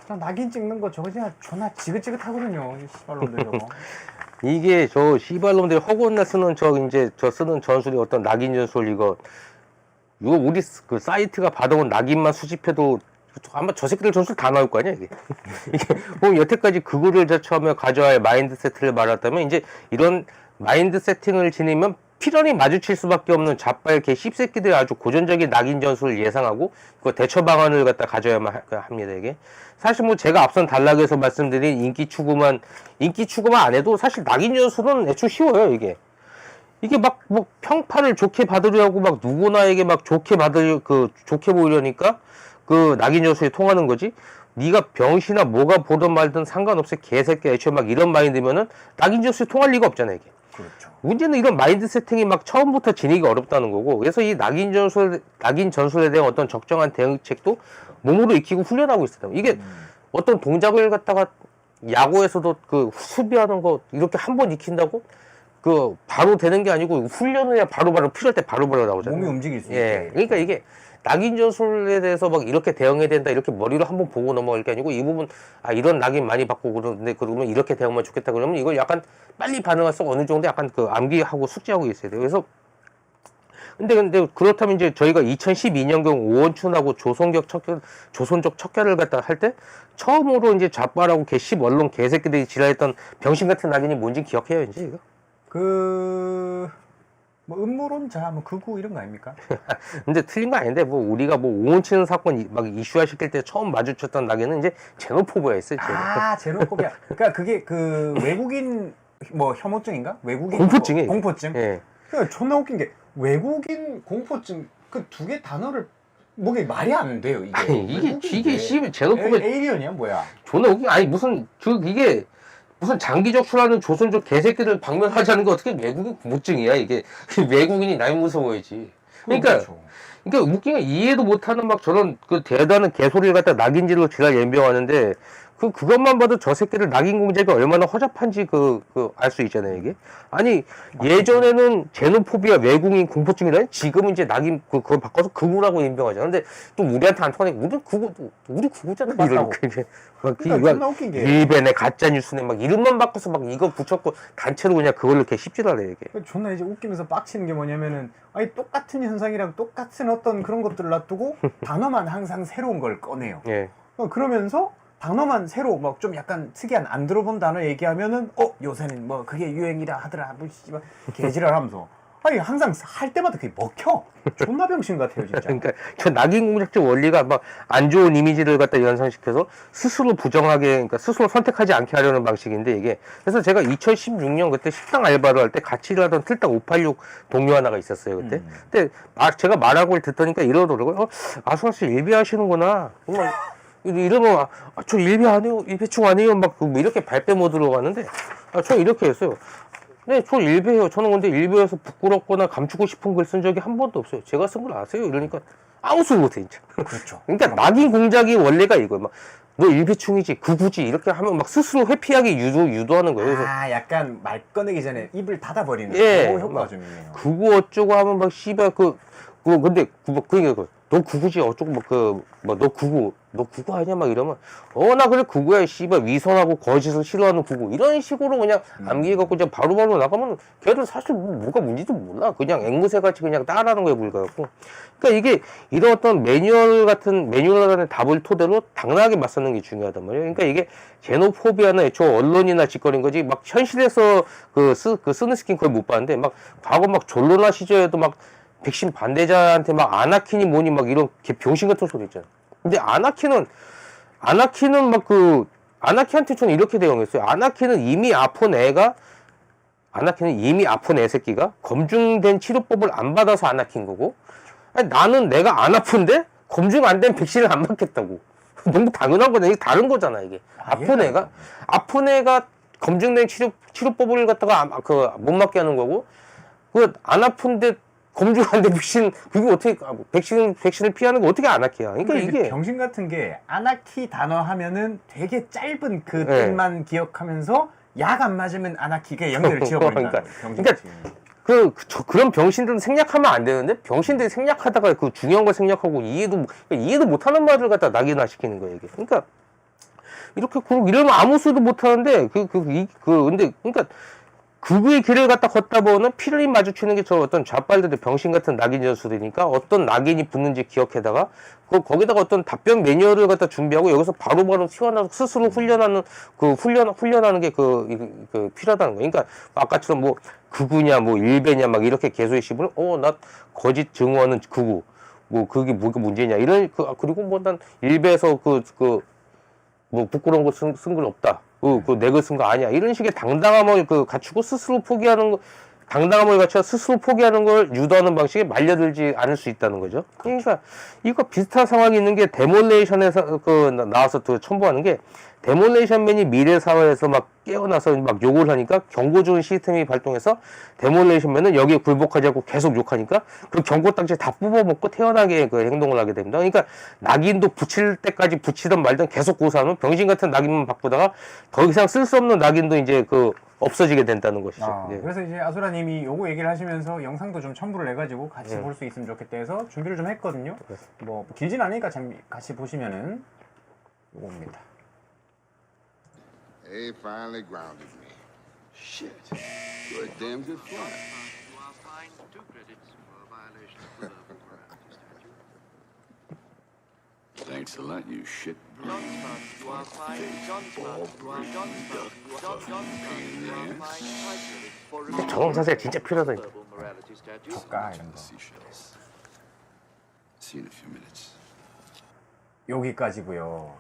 저 낙인 찍는 거 저거 진짜 존나 지긋지긋하거든요. 이 씨발놈들 저거. 이게 저 시발놈들이 허구나 쓰는 저 쓰는 전술이 어떤 낙인 전술 이거 우리 그 사이트가 받아온 낙인만 수집해도 아마 저 새끼들 전술 다 나올 거 아니야 이게. 이게 뭐 여태까지 극우를 자처하며 가져야 할 마인드 세트를 말했다면 이제 이런 마인드 세팅을 지니면 필연히 마주칠 수밖에 없는 자빨 개 씹새끼들의 아주 고전적인 낙인 전술을 예상하고 그 대처 방안을 갖다 가져야만 합니다 이게. 사실 뭐 제가 앞선 단락에서 말씀드린 인기 추구만 안 해도 사실 낙인 전술은 애초 쉬워요 이게. 이게 막 뭐 평판을 좋게 받으려고 막 누구나에게 막 좋게 보이려니까 그 낙인 전술이 통하는 거지. 네가 병신아 뭐가 보든 말든 상관없어 개새끼 애초에 막 이런 마인드면은 낙인 전술이 통할 리가 없잖아 이게. 그렇죠. 문제는 이런 마인드 세팅이 막 처음부터 지니기 어렵다는 거고, 그래서 이 낙인 전술에 대한 어떤 적정한 대응책도 몸으로 익히고 훈련하고 있어요. 이게 어떤 동작을 갖다가 야구에서도 그 수비하는 거 이렇게 한 번 익힌다고 그 바로 되는 게 아니고 훈련을 해야 바로바로 필요할 때 바로바로 나오잖아요. 몸이 움직일 수 예. 있게. 그러니까 이게 낙인 전술에 대해서 막 이렇게 대응해야 된다 이렇게 머리로 한번 보고 넘어갈 게 아니고 이 부분 이런 낙인 많이 받고 그러는데 그러면 이렇게 대응하면 좋겠다 그러면 이걸 약간 빨리 반응할수록 어느 정도 약간 그 암기하고 숙지하고 있어야 돼요. 그래서 근데 그렇다면 이제 저희가 2012년경 오원춘하고 조선족 척결을 갖다 할 때 처음으로 이제 좌빨하고 개씹 언론 개새끼들이 지랄했던 병신 같은 낙인이 뭔지 기억해요 이제 이거? 뭐 음모론자, 뭐 극우 이런 거 아닙니까? 근데 틀린 거 아닌데 뭐 우리가 뭐 오원춘 사건 막 이슈화 시킬 때 처음 마주쳤던 낙인은 이제 제노포비아였어요. 제노포비아. 그러니까 그게 그 외국인 뭐 혐오증인가? 외국인 공포증이에요. 공포증. 예. 그러니까 존나 웃긴 게 외국인 공포증 그 두 개 단어를 뭐게 말이 안 돼요 이게. 아니, 이게 제노포비아 에이리언이야 뭐야? 존나 웃긴 아니 무슨 이게 무슨 장기적 수라는 조선족 개새끼를 방면하자는 거 어떻게 외국인 공포증이야 이게. 외국인이 날 무서워야지. 그러니까 그렇죠. 웃긴 게 이해도 못하는 막 저런 그 대단한 개소리를 갖다 낙인질로 지랄 연병하는데 그것만 봐도 저 새끼들 낙인 공작이 얼마나 허접한지 알 수 있잖아요, 이게. 아니, 예전에는 제노포비아, 외국인 공포증이라 지금은 이제 낙인, 그걸 바꿔서 극우라고 인정하잖아. 근데 또 우리한테 안 통하니까, 우리 극우잖아. 맞다고. 이렇게. 막 그러니까 존나 웃긴 게. 일베네, 가짜뉴스네, 막 이름만 바꿔서 막 이거 붙였고, 단체로 그냥 그걸로 이렇게 씹질하래, 이게. 존나 이제 웃기면서 빡치는 게 뭐냐면은 아니 똑같은 현상이랑 똑같은 어떤 그런 것들을 놔두고 단어만 항상 새로운 걸 꺼내요. 예. 그러면서 단어만 새로 막 좀 약간 특이한 안 들어본 단어 얘기하면은 요새는 뭐 그게 유행이라 하더라 뭐 씨발 개지랄 하면서 아니 항상 할 때마다 그게 먹혀. 존나 병신 같아요 진짜. 그러니까 저 낙인 공작적 원리가 막 안 좋은 이미지를 갖다 연상시켜서 스스로 부정하게, 그러니까 스스로 선택하지 않게 하려는 방식인데 이게. 그래서 제가 2016년 그때 식당 알바를 할 때 같이 일하던 틀딱 586 동료 하나가 있었어요 그때. 근데 제가 말하고 듣더니까 이러더라고요. 아수아 씨 일비 하시는구나. 이러면 저 일비 안 해요, 일배충 안 해요, 막 이렇게 발뺌 모드로 가는데 저 이렇게 했어요. 네, 저 일베예요. 저는 근데 일베에서 부끄럽거나 감추고 싶은 글 쓴 적이 한 번도 없어요. 제가 쓴 걸 아세요? 이러니까 아무 소리 못해 진짜. 그렇죠. 그러니까 낙인 공작이 원래가 이거예요. 막 너 일배충이지, 극우지 이렇게 하면 막 스스로 회피하게 유도하는 거예요. 그래서 약간 말 꺼내기 전에 입을 닫아버리는 예, 그 효과가 좀 있네요. 극우 어쩌고 하면 막 씨발 근데 그게 너 극우지 어쩌고 너 극우 아니야 막 이러면 나 그래 극우야 씨발 위선하고 거짓을 싫어하는 극우 이런 식으로 그냥 암기해갖고 그냥 바로바로 나가면 걔들 사실 뭐가 문제도 몰라. 그냥 앵무새 같이 그냥 따라하는 거에 불과하고. 그러니까 이게 이런 어떤 매뉴얼 답을 토대로 당당하게 맞서는 게 중요하단 말이에요. 그러니까 이게 제노포비아는 애초에 언론이나 짓거린 거지 막 현실에서 쓰는 스킨 거의 못 봤는데 막 과거 막 졸로나 시절에도 막 백신 반대자한테 막 아나킨이 뭐니 막 이런 개 병신 같은 소리 있잖아. 근데 아나킨은 아나키한테 저는 이렇게 대응했어요. 아나킨은 이미 아픈 애 새끼가 검증된 치료법을 안 받아서 아나킨 거고, 아니, 나는 내가 안 아픈데 검증 안 된 백신을 안 맞겠다고. 너무 당연한 거네. 이게 다른 거잖아 이게. 아픈 애가 검증된 치료법을 갖다가 못 맞게 하는 거고, 안 아픈데 검증 안 된 백신, 그게 어떻게, 백신을 피하는 거 어떻게 아나키야. 그러니까 이게. 병신 같은 게 아나키 단어 하면은 되게 짧은 그 뜻만 기억하면서 약 안 맞으면 아나키가 연결을 지어버린다는 거예요. 그러니까 그런 병신들은 생략하면 안 되는데, 병신들이 생략하다가 그 중요한 걸 생략하고 이해도 못하는 말을 갖다 낙인화 시키는 거예요, 이게. 그러니까, 이러면 아무 소리도 못하는데, 근데, 그러니까, 극우의 길을 갖다 걷다 보면 피를 마주치는 게 저 어떤 좌빨들의 병신 같은 낙인 전술이니까 어떤 낙인이 붙는지 기억해다가 거기다가 어떤 답변 매뉴얼을 갖다 준비하고 여기서 바로바로 튀어나와서 스스로 훈련하는 게 필요하다는 거예요. 그러니까 아까처럼 뭐 극우냐 뭐 일베냐 막 이렇게 개소리 씹으면 나 거짓 증오하는 극우 뭐 그게 뭐가 문제냐 이런 그리고 뭐 난 일베에서 뭐 부끄러운 거 쓴 건 없다. 내 글 쓴 거 아니야. 이런 식의 당당함을 갖추고 당당함을 갖춰 스스로 포기하는 걸 유도하는 방식에 말려들지 않을 수 있다는 거죠. 그러니까 이거 비슷한 상황이 있는 게 데몰레이션에서 나와서 또 첨부하는 게 데몰레이션맨이 미래 사회에서 막 깨어나서 막 욕을 하니까 경고 주는 시스템이 발동해서 데몰레이션맨은 여기에 굴복하지 않고 계속 욕하니까 그 경고 딱지 다 뽑아먹고 태어나게 그 행동을 하게 됩니다. 그러니까 낙인도 붙일 때까지 붙이든 말든 계속 고사하면 병신 같은 낙인만 바꾸다가 더 이상 쓸 수 없는 낙인도 이제 없어지게 된다는 것이죠. 네. 그래서 이제 아수라님이 요거 얘기를 하시면서 영상도 좀 첨부를 해가지고 같이 볼 수 있으면 좋겠다 해서 준비를 좀 했거든요. 뭐 길진 않으니까 같이 보시면은 요겁니다. They finally grounded me. Shit. You're a damn good flyer. You are fined 2 credits for violation of the morality statute. Thanks a lot, you shit. Johnsburg, you are fined Johnsburg. You are Johnsburg. You are Johnsburg. You are fined 5 credits for removing 정사세 진짜 필요하다니까. verbal morality statute. 저가 이런 거. Seashells. See you in a few minutes. 여기까지고요.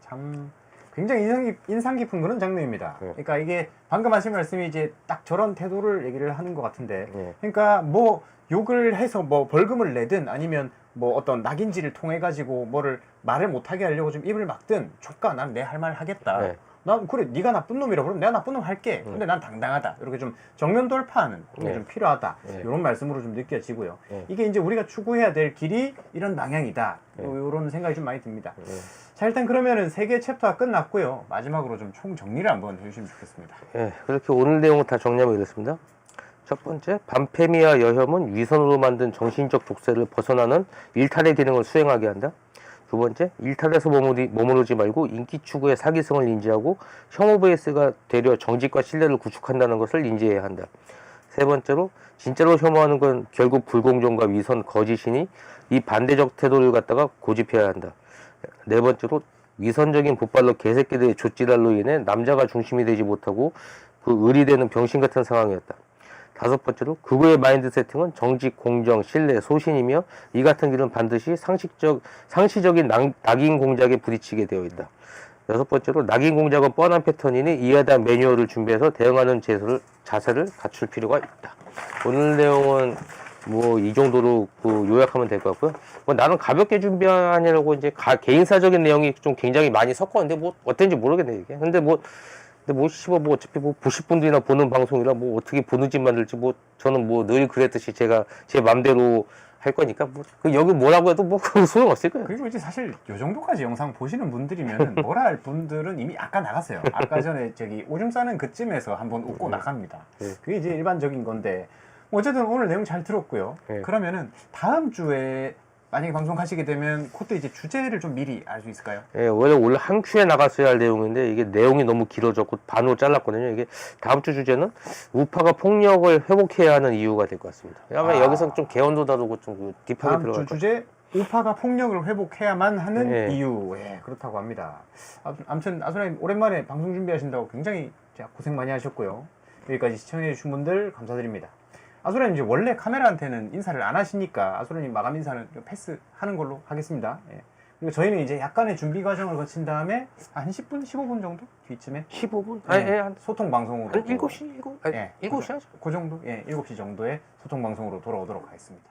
참 굉장히 인상 깊은 그런 장면입니다. 그러니까 이게 방금 하신 말씀이 이제 딱 저런 태도를 얘기를 하는 것 같은데, 그러니까 뭐 욕을 해서 뭐 벌금을 내든 아니면 뭐 어떤 낙인지를 통해 가지고 뭐를 말을 못하게 하려고 좀 입을 막든 조까 난 내 할 말 하겠다. 난 그래 네가 나쁜 놈이라 그러면 내가 나쁜 놈 할게. 근데 난 당당하다. 이렇게 좀 정면 돌파하는 그게 좀 필요하다. 이런 말씀으로 좀 느껴지고요. 이게 이제 우리가 추구해야 될 길이 이런 방향이다. 이런 생각이 좀 많이 듭니다. 자, 일단 그러면은 3개 챕터가 끝났고요. 마지막으로 좀 총 정리를 한번 해주시면 좋겠습니다. 예, 그렇게 오늘 내용을 다 정리하면 이렇습니다. 첫 번째, 반페미와 여혐은 위선으로 만든 정신적 족쇄를 벗어나는 일탈의 기능을 수행하게 한다. 두 번째, 일탈에서 머무르지 말고 인기 추구의 사기성을 인지하고 혐오 베이스가 되려 정직과 신뢰를 구축한다는 것을 인지해야 한다. 세 번째로, 진짜로 혐오하는 건 결국 불공정과 위선, 거짓이니 이 반대적 태도를 갖다가 고집해야 한다. 네 번째로, 위선적인 보빨로 개새끼들의 족지랄로 인해 남자가 중심이 되지 못하고 그 의리되는 병신 같은 상황이었다. 다섯 번째로, 극우의 마인드 세팅은 정직, 공정, 신뢰, 소신이며 이 같은 길은 반드시 상시적인 낙인 공작에 부딪히게 되어 있다. 여섯 번째로, 낙인 공작은 뻔한 패턴이니 이에 대한 매뉴얼을 준비해서 대응하는 자세를 갖출 필요가 있다. 오늘 내용은 뭐 이 정도로 요약하면 될 것 같고요. 뭐 나는 가볍게 준비하느라고 이제 개인사적인 내용이 좀 굉장히 많이 섞었는데 뭐 어땠는지 모르겠네 이게. 근데 뭐 어차피 뭐 보실 분들이나 보는 방송이라 뭐 어떻게 보는지 만들지 뭐 저는 뭐 늘 그랬듯이 제가 제 맘대로 할 거니까 뭐 여기 뭐라고 해도 뭐 소용없을 거예요. 그리고 이제 사실 요 정도까지 영상 보시는 분들이면 뭐라 할 분들은 이미 아까 나갔어요. 아까 전에 저기 오줌 싸는 그쯤에서 한번 웃고 나갑니다. 네. 그게 이제 일반적인 건데 어쨌든 오늘 내용 잘 들었고요. 네. 그러면은 다음 주에 만약에 방송 가시게 되면 그때 이제 주제를 좀 미리 알 수 있을까요? 예, 원래 한 큐에 나갔어야 할 내용인데 이게 내용이 너무 길어졌고 반으로 잘랐거든요. 이게 다음 주 주제는 우파가 폭력을 회복해야 하는 이유가 될 것 같습니다. 아마 여기서 좀 개헌도 다루고 좀 딥하게 다음 들어갈 주 것 주제 우파가 폭력을 회복해야만 하는 네. 이유. 예, 그렇다고 합니다. 아무튼 아수라님 오랜만에 방송 준비하신다고 굉장히 고생 많이 하셨고요. 여기까지 시청해 주신 분들 감사드립니다. 아수라님 이제 원래 카메라한테는 인사를 안 하시니까 아수라님 마감 인사는 좀 패스하는 걸로 하겠습니다. 예. 그리고 저희는 이제 약간의 준비 과정을 거친 다음에 한 10분, 15분 정도 뒤쯤에 15분? 네, 아니, 한 소통 방송으로 7시? 7시 하죠. 그 정도? 예, 7시 정도의 소통 방송으로 돌아오도록 하겠습니다.